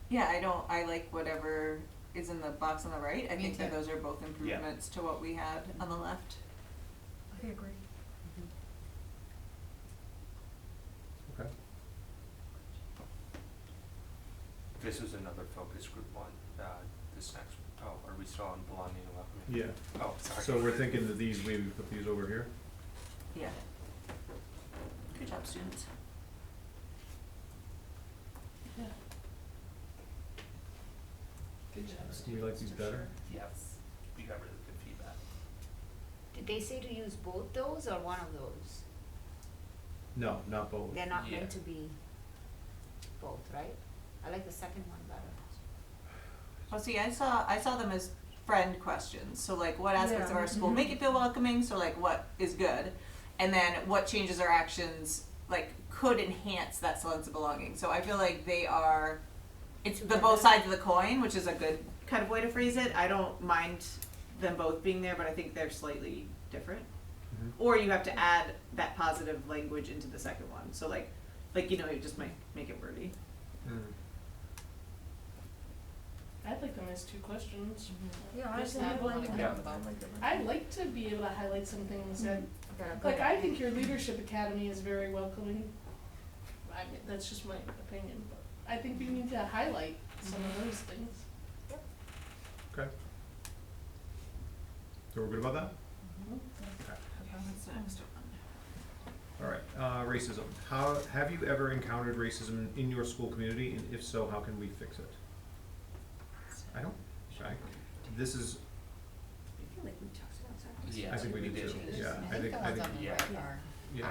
Yeah, I like whatever is in the box on the right. I Me think that too. those are both improvements to what we had on the left. I agree. Okay. this was another focus group one, this next, oh, are we still on belonging and welcoming? Yeah, Oh, sorry. so we're thinking that these, maybe put these over here. Yeah. Good job, students. Yeah. Good job. Do you like these better? Yes, we got really good feedback. Did they say to use both those or one of those? No, not both. They're not Yeah. meant to be both, right? I like the second one better. Well, see, I saw them as friend questions. So like, what aspects of Yeah. our school make it feel welcoming? So like, what is good, and then what changes or actions like could enhance that sense of belonging. So I feel like they are, it's the both sides of the coin, which is a good kind of way to phrase it. I don't mind them both being there, but I think they're slightly different. Mhm. Or you have to add that positive language into the second one. So like you know, you just might make it wordy. Mm. I'd like them as two questions. Yeah, I Just think add I one like to that. them. I like it. I'd like to be able to highlight some things that, Okay. like, I think your leadership academy is very welcoming. I mean, that's just my opinion, but I think we need to highlight some of those things. Okay. So we're good about that? What's the next one? All right, racism. How, have you ever encountered racism in your school community, and if so, how can we fix it? I don't, this is, I feel like we talked about that. Yeah, I think we we did did. too, yeah, I think, yeah. yeah.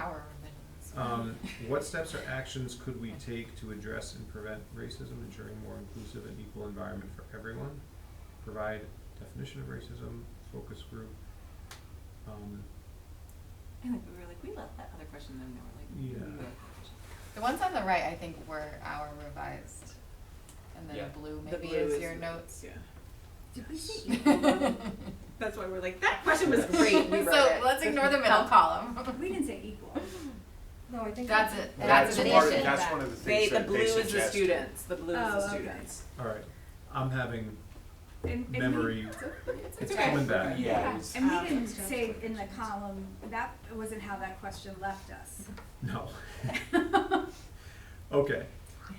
Our What steps or actions could we take to address and prevent racism, ensuring more inclusive and equal environment for everyone? Provide definition of racism, focus group. I think we were like, we left that other question, and then they were like, Yeah. we left that question. The ones on the right, I think, were our revised, and then Yeah. blue The maybe blue is is your the- notes. Yeah. Did we say equal? That's why we're like, that question was great. We wrote So it. let's ignore the middle column. We didn't say equal. No, I think That's it. That's That's an part of, addition. that's one of the They, things the that blue they is the suggest. students. The blue is Oh, the okay. students. All right, I'm having And memory, it's okay. coming back. Yeah, it was- And we Okay. didn't say in the column, that wasn't how that question left us. No. Okay,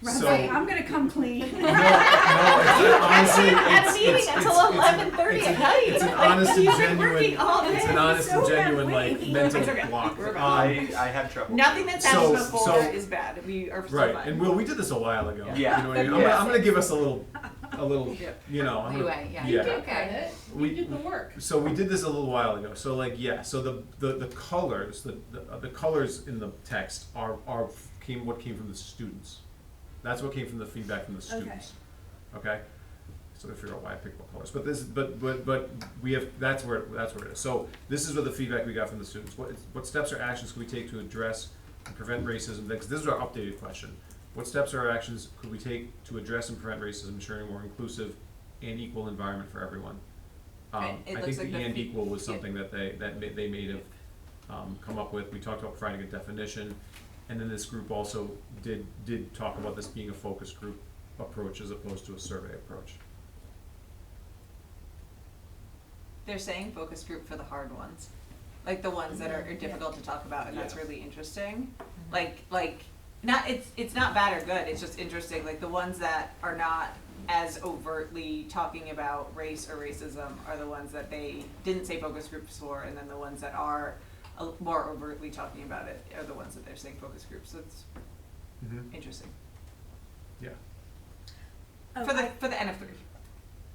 Russ, so. I'm gonna come clean. No, it's honestly, At it's, meeting it's, until it's, 11:30 it's, at night. it's an Like, honest he's and been working genuine, all day. it's an honest and So genuine, bad like, waiting. mental It's okay. block. We're back. I had trouble. Nothing that's happened So- before so- is bad. We are still Right, fine. and we did this a while ago. Yeah. You know what I mean? Yeah. I'm gonna give us a little, Yep. you know, I'm gonna, Leeway, yeah. You yeah. get credit, we We- did the work. So we did this a little while ago, so like, yeah, so the colors, the colors in the text are what came from the students. That's what came from the feedback from the students. Okay? So I figure out why I picked what colors, but we have, that's where it is. So this is what the feedback we got from the students. What steps or actions could we take to address and prevent racism? Because this is our updated question. What steps or actions could we take to address and prevent racism, ensuring a more inclusive and equal environment for everyone? Right, it I looks think the like the and fe- equal was yeah. something that they may have come up with. We talked about providing a definition, and then this group also did talk about this being a focus group approach as opposed to a survey approach. They're saying focus group for the hard ones, like the ones that are difficult to talk about, and that's Yeah. really interesting. Like not it's not bad or good. It's just interesting. Like the ones that are not as overtly talking about race or racism are the ones that they didn't say focus groups for, and then the ones that are more overtly talking about it are the ones that they're saying focus groups. So it's Mm-hmm. interesting Yeah. Oh, for the N of 3.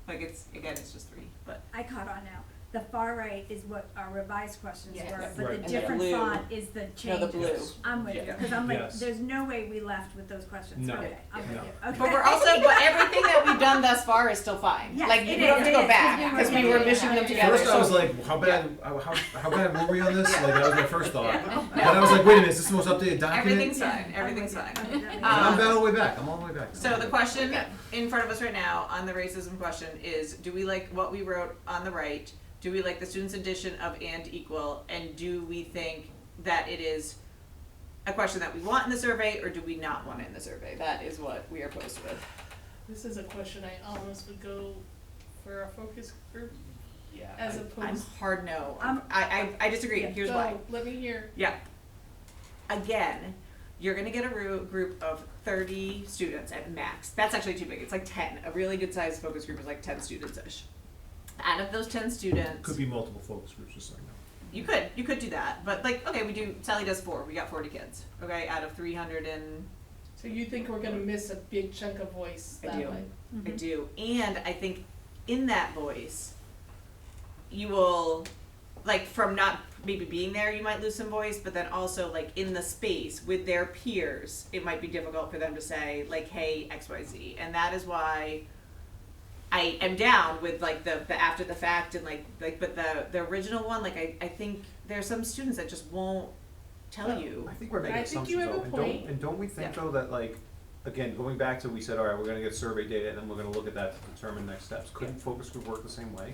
Like it's just 3, but. I caught on now. The far right is what our revised questions Yes. were, Right. but And the the different blue- font is the No, changes. the blue. I'm with you, Yeah. cause I'm like, Yes. there's no way we left with those questions. No. Okay, I'm with No. you. Okay. But we're also, but everything that we've done thus far is still fine. Yes, Like, it you don't is, have to it go is, back, 'cause because we we were were mishing them together. First I was so- like, how bad were we on this? Like that was my first thought. But I was like, wait a minute, is this the most updated document? Everything's Yeah, fine, I'm everything's with you. fine. Okay, that makes And I'm Um, all the way back. I'm all the way back. So the question Okay. in front of us right now on the racism question is, do we like what we wrote on the right? Do we like the students' addition of and equal? And do we think that it is a question that we want in the survey, or do we not want it in the survey? That is what we are posed with. This is a question I almost would go for a focus group Yeah. as I'm opposed. hard no. I'm- I disagree, and here's So, why. let me hear. Yeah. Again, you're gonna get a group of 30 students at max. That's actually too big. It's like 10. A really good sized focus group is like 10 students-ish. Out of those 10 students, Could be multiple focus groups, just so you know. you could do that. But like, okay, Sally does 4. We got 40 kids. Okay, out of 300 and So you think we're gonna miss a big chunk of voice I that do. way? I do. And I think in that voice, you will, like, from not maybe being there, you might lose some voice, but then also, like, in the space with their peers, it might be difficult for them to say, like, hey, XYZ. And that is why I am down with, like, the after the fact and, like but the original one, like, I think there's some students that just won't tell you. I think we're I making think you assumptions have though, a and point. don't we think Yeah. though that like, again, going back to, we said, all right, we're gonna get survey data and then we're gonna look at that to determine next steps. Couldn't focus group work the same way?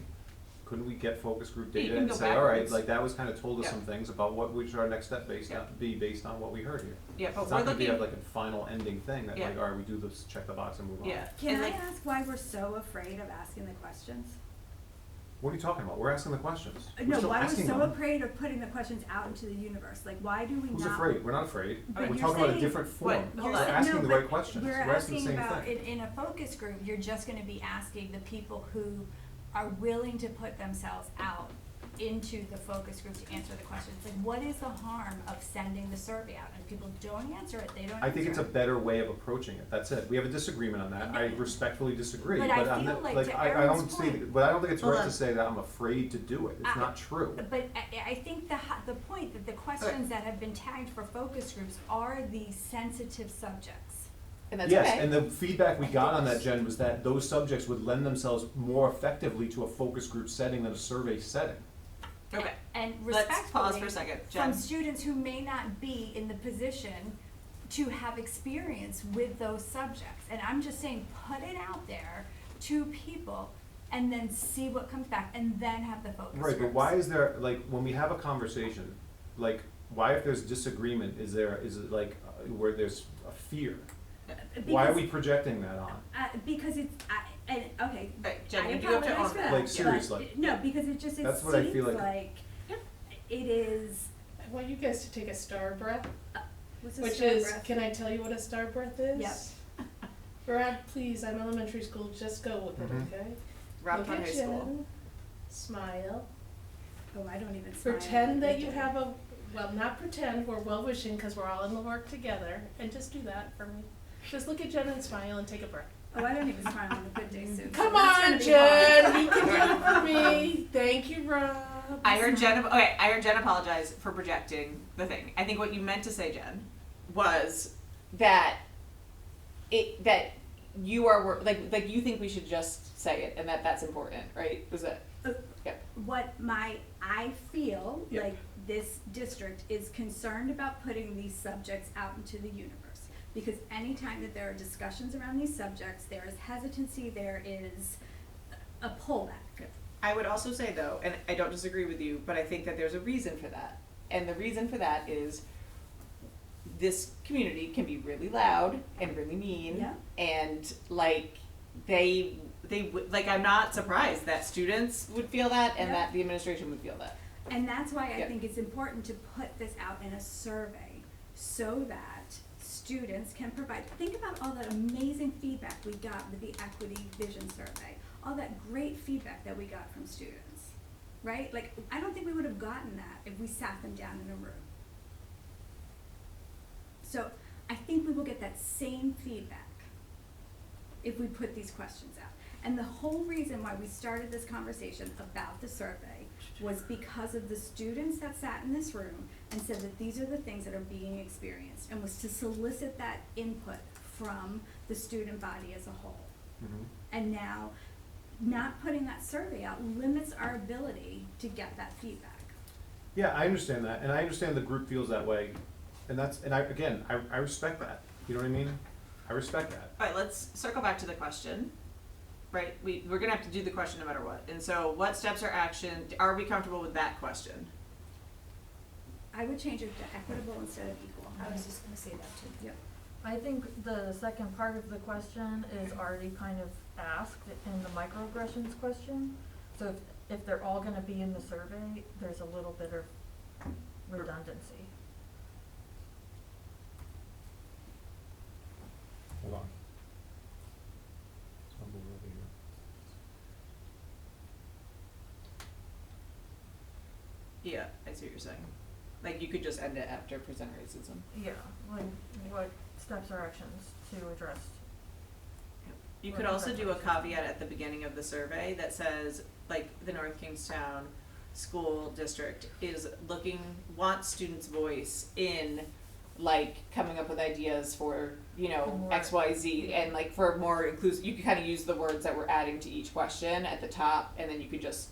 Couldn't we get focus group Yeah, you data can and go say, all right, backwards. like that was kinda told us Yeah. some things about what we should our next step Yeah. be based on what we heard here. Yeah, but It's we're not gonna be looking. like a final ending thing that Yeah. like, all right, we do this, check the box and move on. Yeah. Can and I like, ask why we're so afraid of asking the questions? What are you talking about? We're asking the questions. We're No, still why we're asking so them. afraid of putting the questions out into the universe, like why do we Who's not? afraid? We're not afraid. But We're you're talking about a saying- different form. What? Hold We're on. asking No, the but right questions. We're We're asking the asking same about, thing. in a focus group, you're just gonna be asking the people who are willing to put themselves out into the focus group to answer the questions. Like, what is the harm of sending the survey out? And if people don't answer it, they don't answer I think it's a it. better way of approaching it, that's it. We have a disagreement on that, I respectfully disagree, But but I I'm feel not, like to I Erin's don't see, point- but I don't think it's Hold right on. to say that I'm afraid to do it, it's not true. But I think the point that the questions that have been tagged for focus groups are the sensitive subjects. and that's Yes, okay. and the feedback we got on that, Jen, was that those subjects would lend themselves more effectively to a focus group setting than a survey setting. Okay. And Let's respectfully, pause for a second. Jen. from students who may not be in the position to have experience with those subjects. And I'm just saying, put it out there to people and then see what comes back and then have the focus Right, but groups. why is there, like, when we have a conversation, like, why if there's disagreement, is it like, where there's a fear? Why are Because- we projecting that on? Because it's, okay, Right, Jen, I you do have to apologize own for that. that. Like, but- seriously. No, because it just, it That's what I seems feel like- like Yeah. it is, I want you guys to take a star breath, what's a which star is, breath? can I tell you what a star breath is? Yep. Brad, please, I'm elementary school, just go with it, Mhm. okay? Round Look High at School. Jen, smile, Oh, I don't even smile. pretend that you have a, well, not pretend, we're well wishing, cause we're all in the work together, and just do that for me. Just look at Jen and smile and take a breath. Oh, I don't even smile on a good day, Sue. so Come that's on, gonna be Jen, hard. you can do it for me, thank you, Rob. I heard Jen. Okay, I heard Jen apologize for projecting the thing. I think what you meant to say, Jen, was that that you are like you think we should just say it and that's important, right? Was that? What I feel Yep. like this district is concerned about putting these subjects out into the universe. Because anytime that there are discussions around these subjects, there is hesitancy, there is a pullback. I would also say though, and I don't disagree with you, but I think that there's a reason for that, and the reason for that is this community can be really loud and really mean, Yeah. and like they would like. I'm not surprised that students would feel that and Yeah. that the administration would feel that. And that's why I Yep. think it's important to put this out in a survey so that students can provide, think about all that amazing feedback we got with the Equity Vision Survey, all that great feedback that we got from students, right? Like, I don't think we would have gotten that if we sat them down in a room. So I think we will get that same feedback if we put these questions out. And the whole reason why we started this conversation about the survey was because of the students that sat in this room and said that these are the things that are being experienced, and was to solicit that input from the student body as a whole. Mhm. And now, not putting that survey out limits our ability to get that feedback. Yeah, I understand that, and I understand the group feels that way, and I respect that, you know what I mean? I respect that. All right, let's circle back to the question. Right, we're gonna have to do the question no matter what. And so, what steps or action are we comfortable with that question? I would change it to equitable instead of equal. I was just gonna say that too. Yep. I think the second part of the question is already kind of asked in the microaggressions question. So if they're all gonna be in the survey, there's a little bit of redundancy. Yeah, I see what you're saying. Like, you could just end it after present racism. Yeah, like what steps or actions to address. You could also do a caveat at the beginning of the survey that says, like, the North Kingstown School District is wants students' voice in, like, coming up with ideas for, you know, more- X, Y, Z, and like for more inclusive, you could kind of use the words that we're adding to each question at the top, and then you could just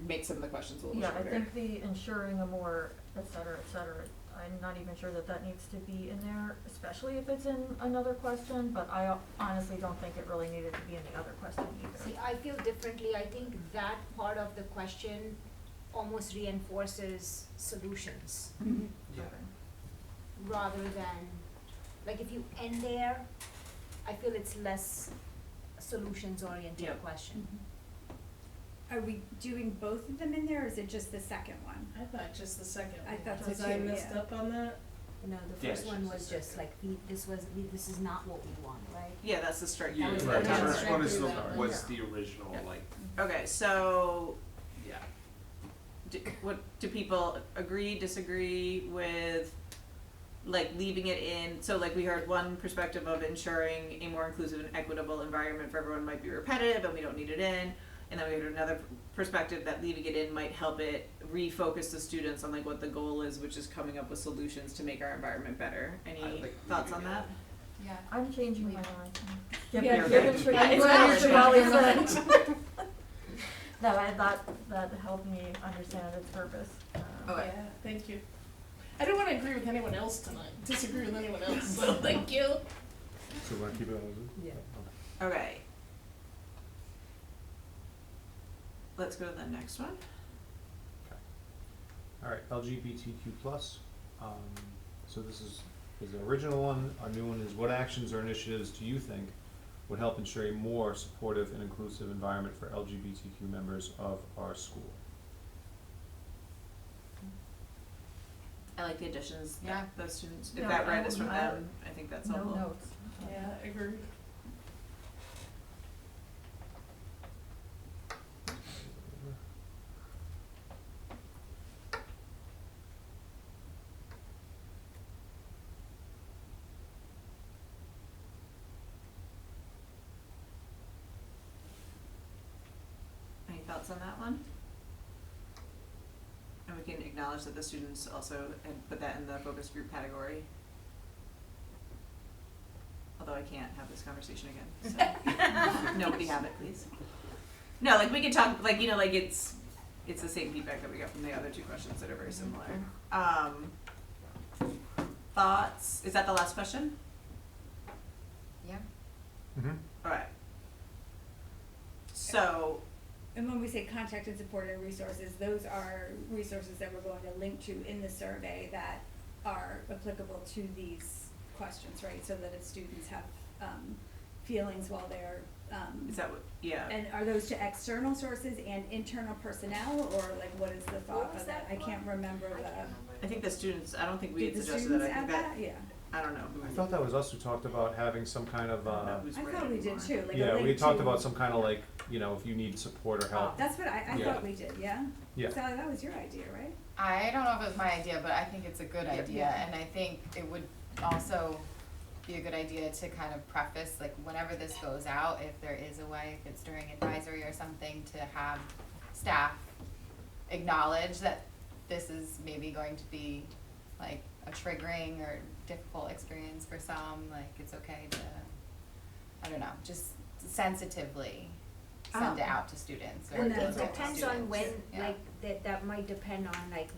make some of the questions a little Yeah, shorter. I think the ensuring a more, et cetera, I'm not even sure that needs to be in there, especially if it's in another question, but I honestly don't think it really needed to be in the other question either. See, I feel differently. I think that part of the question almost reinforces solutions Yeah. rather than, like, if you end there, I feel it's less solutions oriented Yep. question. Are we doing both of them in there, or is it just the second one? I thought just the second I one, thought so because I too, messed yeah. up on that. No, the Yeah, first it's one just was the just second. like, this is not what we want, right? Yeah, that's the strike. Yeah, was right, the the one. first one is Through the, that one. was the original, Yeah. like, Okay, so, yeah. Do people agree, disagree with, like, leaving it in? So, like, we heard one perspective of ensuring a more inclusive and equitable environment for everyone might be repetitive and we don't need it in. And then we heard another perspective that leaving it in might help it refocus the students on, like, what the goal is, which is coming up with solutions to make our environment better. Any I like thoughts on leaving it that? Yeah. I'm changing my Leave. mind. Yeah, Given okay. for Yeah, it's what fine. Shivali said. No, that helped me understand its purpose. Okay. Yeah, thank you. I don't wanna agree with anyone else tonight, disagree with anyone else, so thank you. So we're gonna keep it as is? Yeah. Okay. Okay. Let's go to the next one. All right, LGBTQ plus. So this is the original one. Our new one is, what actions or initiatives do you think would help ensure a more supportive and inclusive environment for LGBTQ members of our school? I like the additions Yeah. that those students, if No, that I read is from will- them, I think that's No helpful. notes. Yeah, I agree. Any thoughts on that one? And we can acknowledge that the students also, and put that in the focus group category. Although I can't have this conversation again, so, nobody have it, please. No, like, we could talk, like, you know, like, it's the same feedback that we got from the other two questions that are very similar. Thoughts, is that the last question? Yeah. Mm-hmm. Alright. So, And when we say contact and support and resources, those are resources that we're going to link to in the survey that are applicable to these questions, right? So that if students have, feelings while they're, is that what, yeah. and are those to external sources and internal personnel, or like what is the What thought was of that? that I can't for? remember I can't the, remember. I think the students, I don't think we did had the suggested students that, I add think that? that, Yeah. I don't know who. I thought that was us who talked about having some kind of, I don't know who's I right thought we did anymore. too, like a yeah, we link talked to- about some kind of, like, you know, if you need support or help. That's what I Yeah. thought we did, yeah? Yeah. Sally, that was your idea, right? I don't know if it was my idea, but I think it's a good Yep. idea, Yeah. and I think it would also be a good idea to kind of preface, like, whenever this goes out, if there is a way, if it's during advisory or something, to have staff acknowledge that this is maybe going to be, like, a triggering or difficult experience for some, like, it's okay to, I don't know, just sensitively send it Oh. out to students or Well, And then it prospective depends on students. when, Yeah. like, that might depend on, like,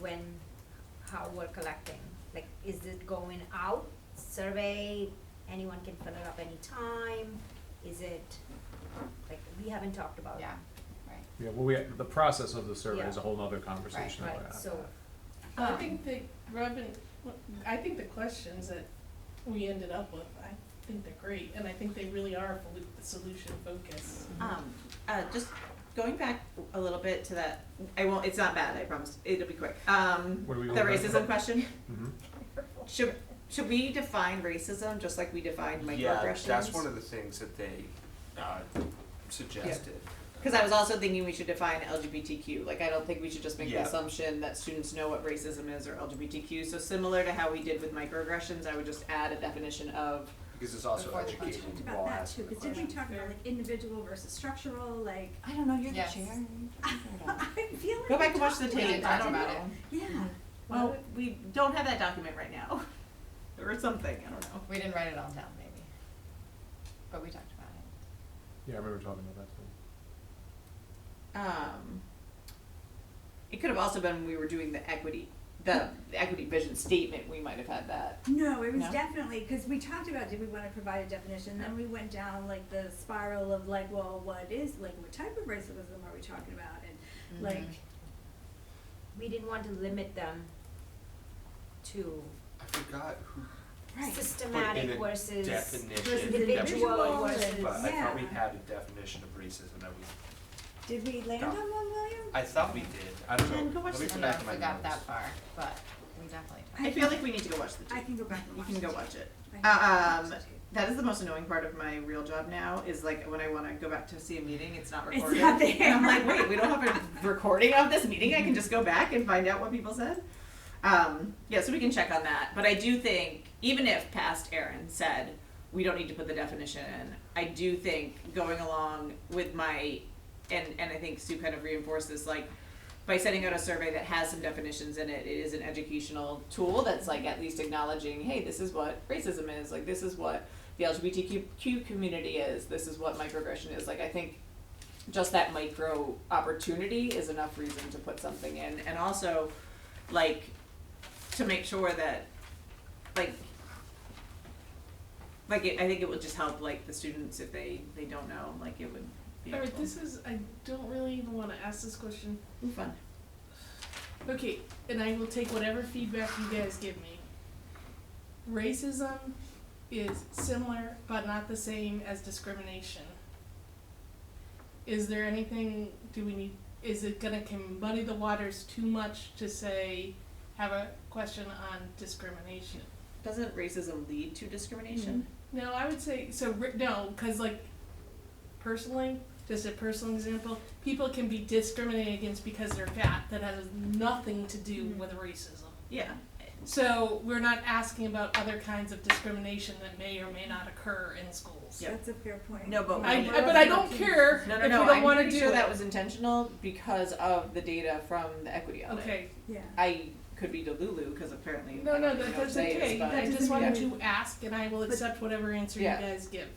how we're collecting. Like, is it going out, survey, anyone can fill it up anytime? Is it, like, we haven't talked about Yeah, that. right. Yeah, well, the process of the survey is a Yeah. whole nother conversation. Right, about that. so, I think I think the questions that we ended up with, I think they're great, and I think they really are solution focused. Just going back a little bit to that, it's not bad, I promise, it'll be quick. What are we The going back racism to? question, Mhm. should we define racism just like we define microaggressions? Yeah, that's one of the things that they, suggested. Cause I was also thinking we should define LGBTQ, like I don't think we should just make the Yeah. assumption that students know what racism is or LGBTQ, so similar to how we did with microaggressions, I would just add a definition of, Because it's also Before the We educating talked while about that asking too, the cause didn't we question. talk about like individual versus structural, like, I don't know, you're the Yes. chair. I feel like Go back we and watch the talked We tape, did I talk don't about know. it. Yeah. Well, we don't have that document right now, or something, I don't know. We didn't write it all down, maybe, but we talked about it. Yeah, I remember talking about that too. It could have also been when we were doing the equity vision statement, we might have had that. No, it was No? definitely, cause we talked about, did we wanna provide a definition, then we went down like the spiral of like, well, what type of racism are we talking about, and like, We didn't want to limit them to I forgot who right. systematic put in a versus definition. individual individual versus. But I thought we Yeah. had a definition of racism that we, Did we land on one, William? I thought we did, I don't Then know, go watch let me the come I back don't to know my if notes. we got that far, but we definitely talked. I feel like we need to go watch the tape. I can go back and You watch can the go tape. watch it. I can watch the Um, tape. That is the most annoying part of my real job now, is like when I wanna go back to see a meeting, it's not It's recorded. not there. And I'm like, wait, we don't have a recording of this meeting, I can just go back and find out what people said. Yeah, so we can check on that, but I do think, even if past Aaron said, we don't need to put the definition in, I do think going along with my, and I think Sue kind of reinforced this, like, by sending out a survey that has some definitions in it, it is an educational tool that's like at least acknowledging, hey, this is what racism is, like this is what the LGBTQ community is, this is what microaggression is, like I think just that micro opportunity is enough reason to put something in, and also like to make sure that like I think it would just help like the students if they don't know, like it would be Alright, helpful. this is, I don't really even wanna ask this question. Ooh, fun. Okay, and I will take whatever feedback you guys give me. Racism is similar but not the same as discrimination. Is there anything, is it gonna muddy the waters too much to say, have a question on discrimination? Doesn't racism lead to discrimination? No, I would say, no, cause like, personally, just a personal example, people can be discriminated against because they're fat, that has nothing to do with racism. Yeah. So, we're not asking about other kinds of discrimination that may or may not occur in schools. Yep. That's a fair point. No, but but I don't care No, if no, we no, don't I'm wanna pretty do sure it. that was intentional because of the data from the equity audit. Okay, Yeah. I could be Delulu, cause apparently no, I no, don't even know what that's day it is, okay, but I just doesn't wanted mean- to ask and I will accept whatever answer you Yeah. guys give.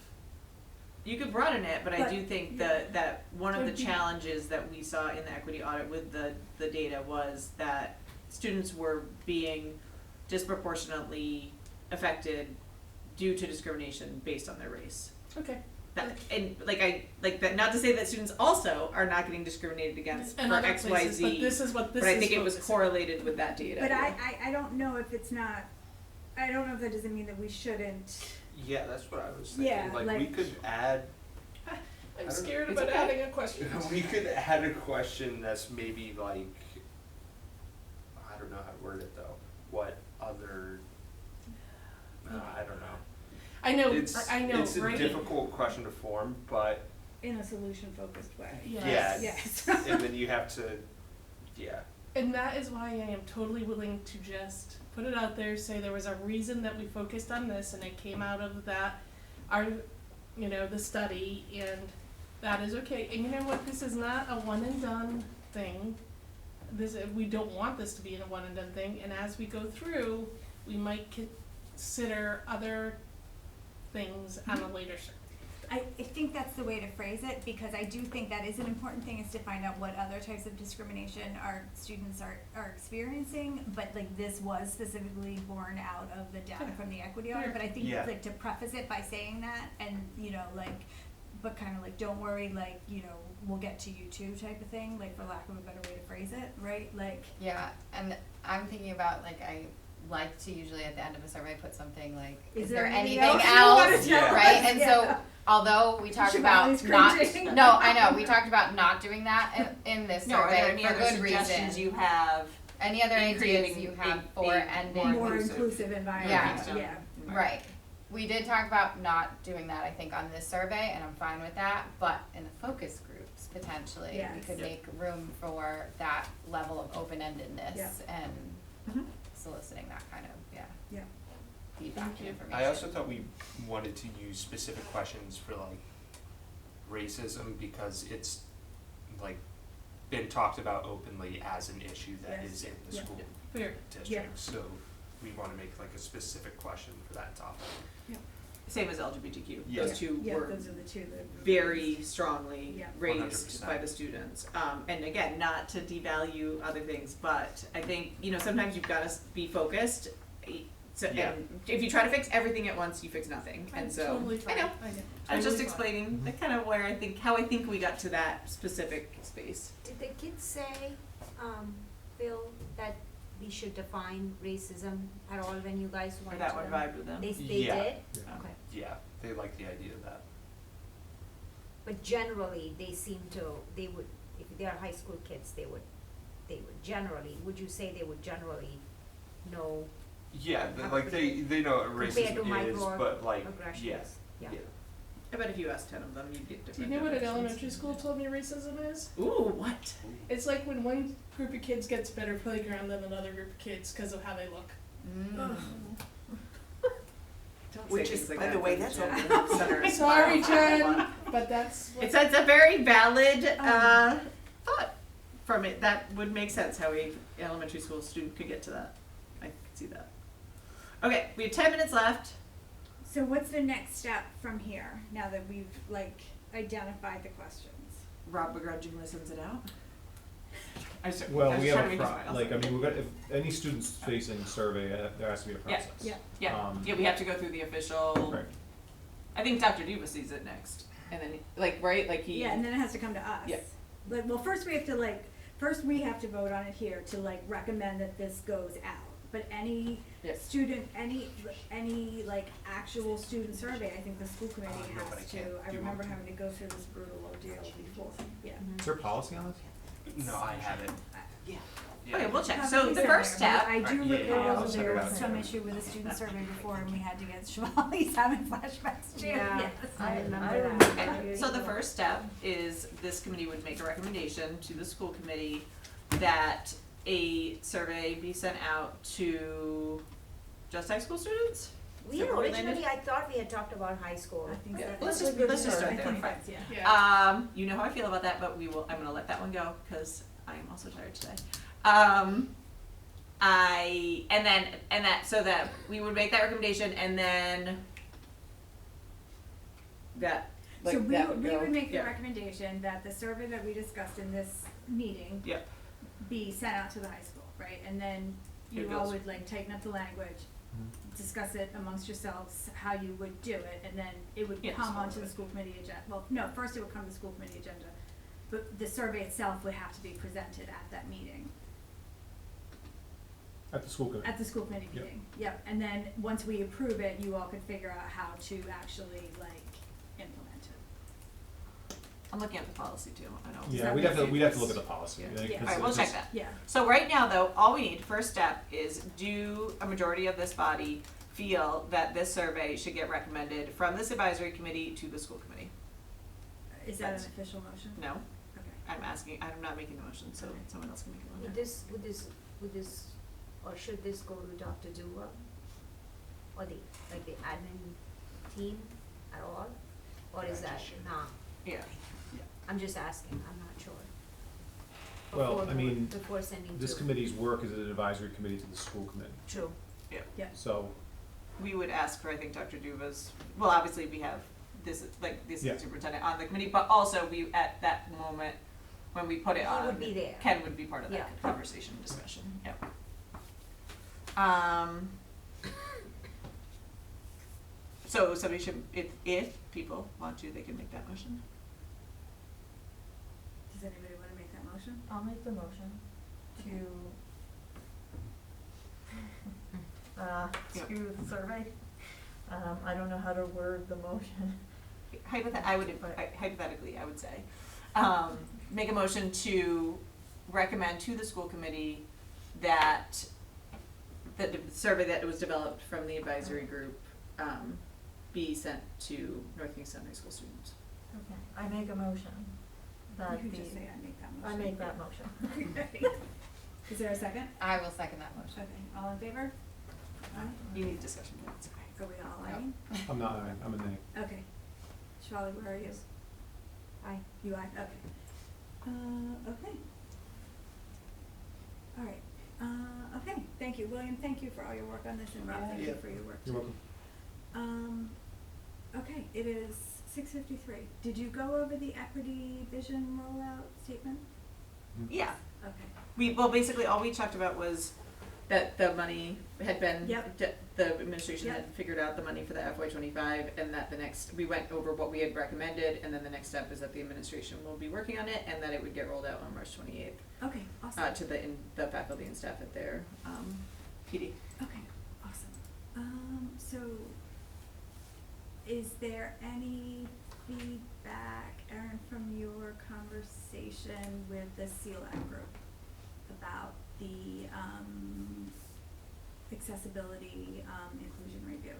you could broaden it, but I But- do think yeah. that one of the Would be- challenges that we saw in the equity audit with the data was that students were being disproportionately affected due to discrimination based on their race. Okay. That, and like that, not to say that students also are not getting discriminated against And for other X, Y, places, Z. but this is what this But is I think it was focusing. correlated with that data. But yeah. I don't know if it's not, I don't know if that doesn't mean that we shouldn't, Yeah, that's what I was Yeah, thinking, like we like- could add, I I'm don't- scared it's about okay. adding a question. we could add a question that's maybe like, I don't know how to word it though, what other, I don't know. I know, It's a right? difficult question to form, but in a solution-focused way. Yes. Yes. and then you have to, yeah. And that is why I am totally willing to just put it out there, say there was a reason that we focused on this and it came out of that, the study, and that is okay. And you know what, this is not a one and done thing. We don't want this to be a one and done thing, and as we go through, we might consider other things on a later survey. I think that's the way to phrase it, because I do think that is an important thing, is to find out what other types of discrimination our students are experiencing, but like this was specifically born out of the data from the equity audit, but I think Yeah. like to preface it by saying that, and but kind of like, don't worry, like, we'll get to you too type of thing, like for lack of a better way to phrase it, right, like. Yeah, and I'm thinking about, like, I like to usually at the end of a survey put something like, is there anything you else, wanna tell Yeah. us? right? And Yeah. so, although we talked about Shivani's not, cringing. no, I know, we talked about not doing that in this No, are there survey any for other good suggestions reason. you have? Any other in ideas creating you have a for ending? More inclusive inclusive environment, Yeah. yeah. Right. We did talk about not doing that, I think, on this survey, and I'm fine with that, but in the focus group, groups potentially. We Yes. could Yeah. make room for that level of open-endedness Yeah. and Mhm. soliciting that kind of, Yeah. feedback Thank and you. information. I also thought we wanted to use specific questions for like racism because it's like been talked about openly as an issue that Yes. is in the Yeah. school Fair. district, so we wanna make like a specific question for that topic. Same as LGBTQ. Yeah. Those two Yeah, were those are the two that. very strongly Yeah. raised 100%. by the students. And again, not to devalue other things, but I think, you know, sometimes you've gotta be focused. So, Yeah. and if you try to fix everything at once, you fix nothing, and so. Totally I fine. know. I know. I was just Totally fine. explaining the kind of where I think, how I think we got to that specific space. Did the kids say, Bill, that we should define racism at all when you guys Or went that to one them? vibed with them. They Yeah. did? Yeah. Okay. Yeah, they like the idea of that. But generally, they seem to, they would, if they are high school kids, they would generally, would you say they would generally know Yeah, How like they know what compared racism to is, but like, microaggressions? yeah, Yeah. yeah. I bet if you asked 10 of them, you'd get Do you different know what an definitions. elementary school told me racism is? Ooh, what? It's like when one group of kids gets better playground than another group of kids because of how they look. Don't say Which things is, like by that the way, in that's front of a Jen. center. Sorry, Jen, but that's what. It's a very valid thought from it. That would make sense how a elementary school student could get to that. I could see that. Okay, we have 10 minutes left. So what's the next step from here, now that we've like identified the questions? Rob begrudgingly sends it out. Well, we have a like, I mean, we've got, if any students facing survey, there has to be a Yeah. process. Yeah. Yeah, Um, yeah, we have to go through the official. Right. I think Dr. Duva sees it next, and then like right, like he. Yeah, and then it has to come to us. Yeah. Like, well, first we have to vote on it here to like recommend that this goes out. But any Yes. student, any like actual student survey, I think the school committee Nobody has can. to, I Do you remember want- having to go through this brutal ordeal before, yeah. Is there a policy on this? No, I have it. Yeah. Yeah. Okay, we'll check. Probably So the somewhere, first but step. I do Right, yeah, recall I'll that check there it was out. some issue with a student survey before and we had to get Shivali's having flashbacks too, Yeah. yes, I I remember remember that. that. Okay, so the first step is this committee would make a recommendation to the school committee that a survey be sent out to just high school students? We Is had that what we landed? originally, I thought we had talked about high school. I think Yeah, that- let's that's just- a good let's just start. start I there. think that's, yeah. Yeah. You know how I feel about that, but I am gonna let that one go, cause I am also tired today. So that we would make that recommendation and then that, like, So we that would, would go. we would make the yeah. recommendation that the survey that we discussed in this meeting Yep. be sent out to the high school, right? And then It you all goes. would like tighten up the language, discuss it amongst yourselves, how you would do it, and then it would Yeah, come so- onto the school committee agenda. Well, no, first it would come to the school committee agenda, but the survey itself would have to be presented at that meeting, At the school committee. at the school committee Yep. meeting. Yep, and then once we approve it, you all could figure out how to actually like implement it. I'm looking at the policy too, I know. Yeah, that we'd make have to sense? look at the policy. Yeah. like, Yeah. 'cause Alright, we'll it's check just- that. Yeah. So right now though, all we need, first step is do a majority of this body feel that this survey should get recommended from this advisory committee to the school committee? Is that an That's- official motion? No? Okay. I'm not making the motion, so someone else can make a Would motion. this, or should this go to Dr. Duva? Or the admin team at all? Or is Yeah, that just should. not? Yeah. I'm just asking, I'm not sure. Well, Before I mean, before sending This to- committee's work is an advisory committee to the school committee, True. so, We would ask for, I think, Dr. Duva's, well, obviously we have this, like, the Yeah. assistant superintendent on the committee, but also we, at that moment, when we put it He on. would be there. Ken would be part of that Yeah. conversation, discussion, yep. So somebody should, if people want to, they can make that motion. Does anybody wanna make that motion? I'll make the motion to screw the survey. I don't know how to word the motion. Hypothetically, I would say, make a motion to recommend to the school committee that the survey that was developed from the advisory group, be sent to North Kingstown High School students. Okay, I make a motion that You the, can just say I make that I motion. make that motion. Is there a second? I will second that motion. Okay, all in favor? Aye. You need discussion points. Are we all Nope. aye? I'm not, I'm a nay. Okay. Charlie, where are you? Aye. You aye, okay. Okay. All right, okay, thank you, William, thank you for all your work on this, and Rob, thank you Yeah. for your work too. You're welcome. Okay, it is 6:53. Did you go over the equity vision rollout statement? Yeah. Okay. Well, basically, all we talked about was that the money had been, Yep. the administration Yep. had figured out the money for the FY25, and that we went over what we had recommended, and then the next step is that the administration will be working on it, and that it would get rolled out on March 28th, Okay, awesome. to the faculty and staff at their, PD. Okay, awesome. So, is there any feedback, Erin, from your conversation with the CELAC group about the, accessibility, inclusion review?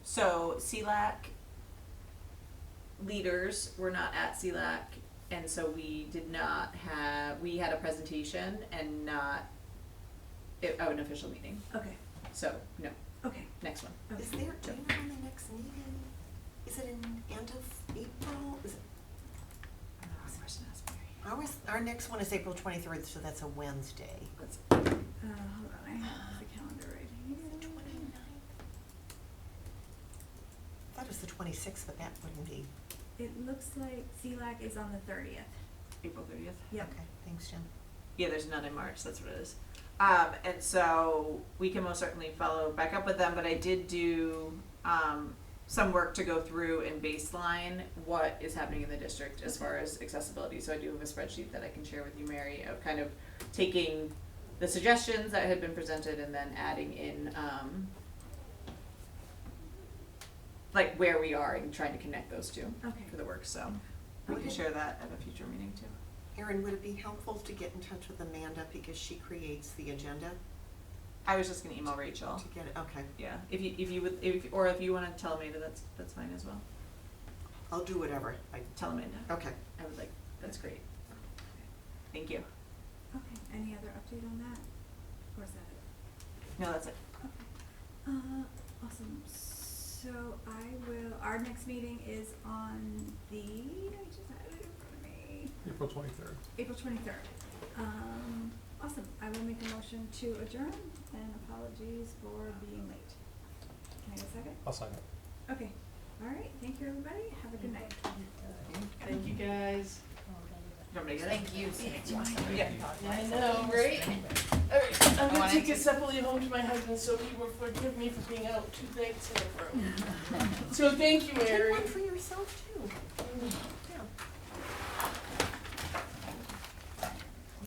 So CELAC leaders were not at CELAC, and so we had a presentation and not an official meeting. Okay, So, no, okay, next one. okay. Is there, do you know when the next meeting, is it in end of April? Is it, our next one is April 23rd, so that's a Wednesday. Hold on, I have the calendar right here. 29th. I thought it was the 26th, but that wouldn't be. It looks like CELAC is on the 30th. April 30th? Yep. Okay, thanks, Jen. Yeah, there's none in March, that's what it is. And so we can most certainly follow back up with them, but I did do, some work to go through and baseline what is happening in the district as far as accessibility. So I do have a spreadsheet that I can share with you, Mary, of kind of taking the suggestions that had been presented and then adding in, like where we are and trying to connect those two Okay. for the work, so we can Okay. share that at a future meeting too. Erin, would it be helpful to get in touch with Amanda because she creates the agenda I was just gonna email Rachel. to get it? Okay, Yeah, if you wanna tell Amanda, that's fine as well. I'll do whatever. Tell Amanda. Okay. I would like, that's great. Thank you. Okay, any other update on that? Or is that it? No, that's it. Okay. Awesome. So our next meeting is on I just had it in front of me, April 23rd. April 23rd. Awesome. I will make a motion to adjourn, and apologies for being late. Can I get a second? I'll sign it. Okay. All right. Thank you, everybody. Have a good night. Thank you, guys. You want me to get it? Thank you. Yeah. I know, right? Alright, I'm I gonna wanted take to- this separately home to my husband so he will forgive me for being out 2 nights in a row. So thank you, Take Mary. one for yourself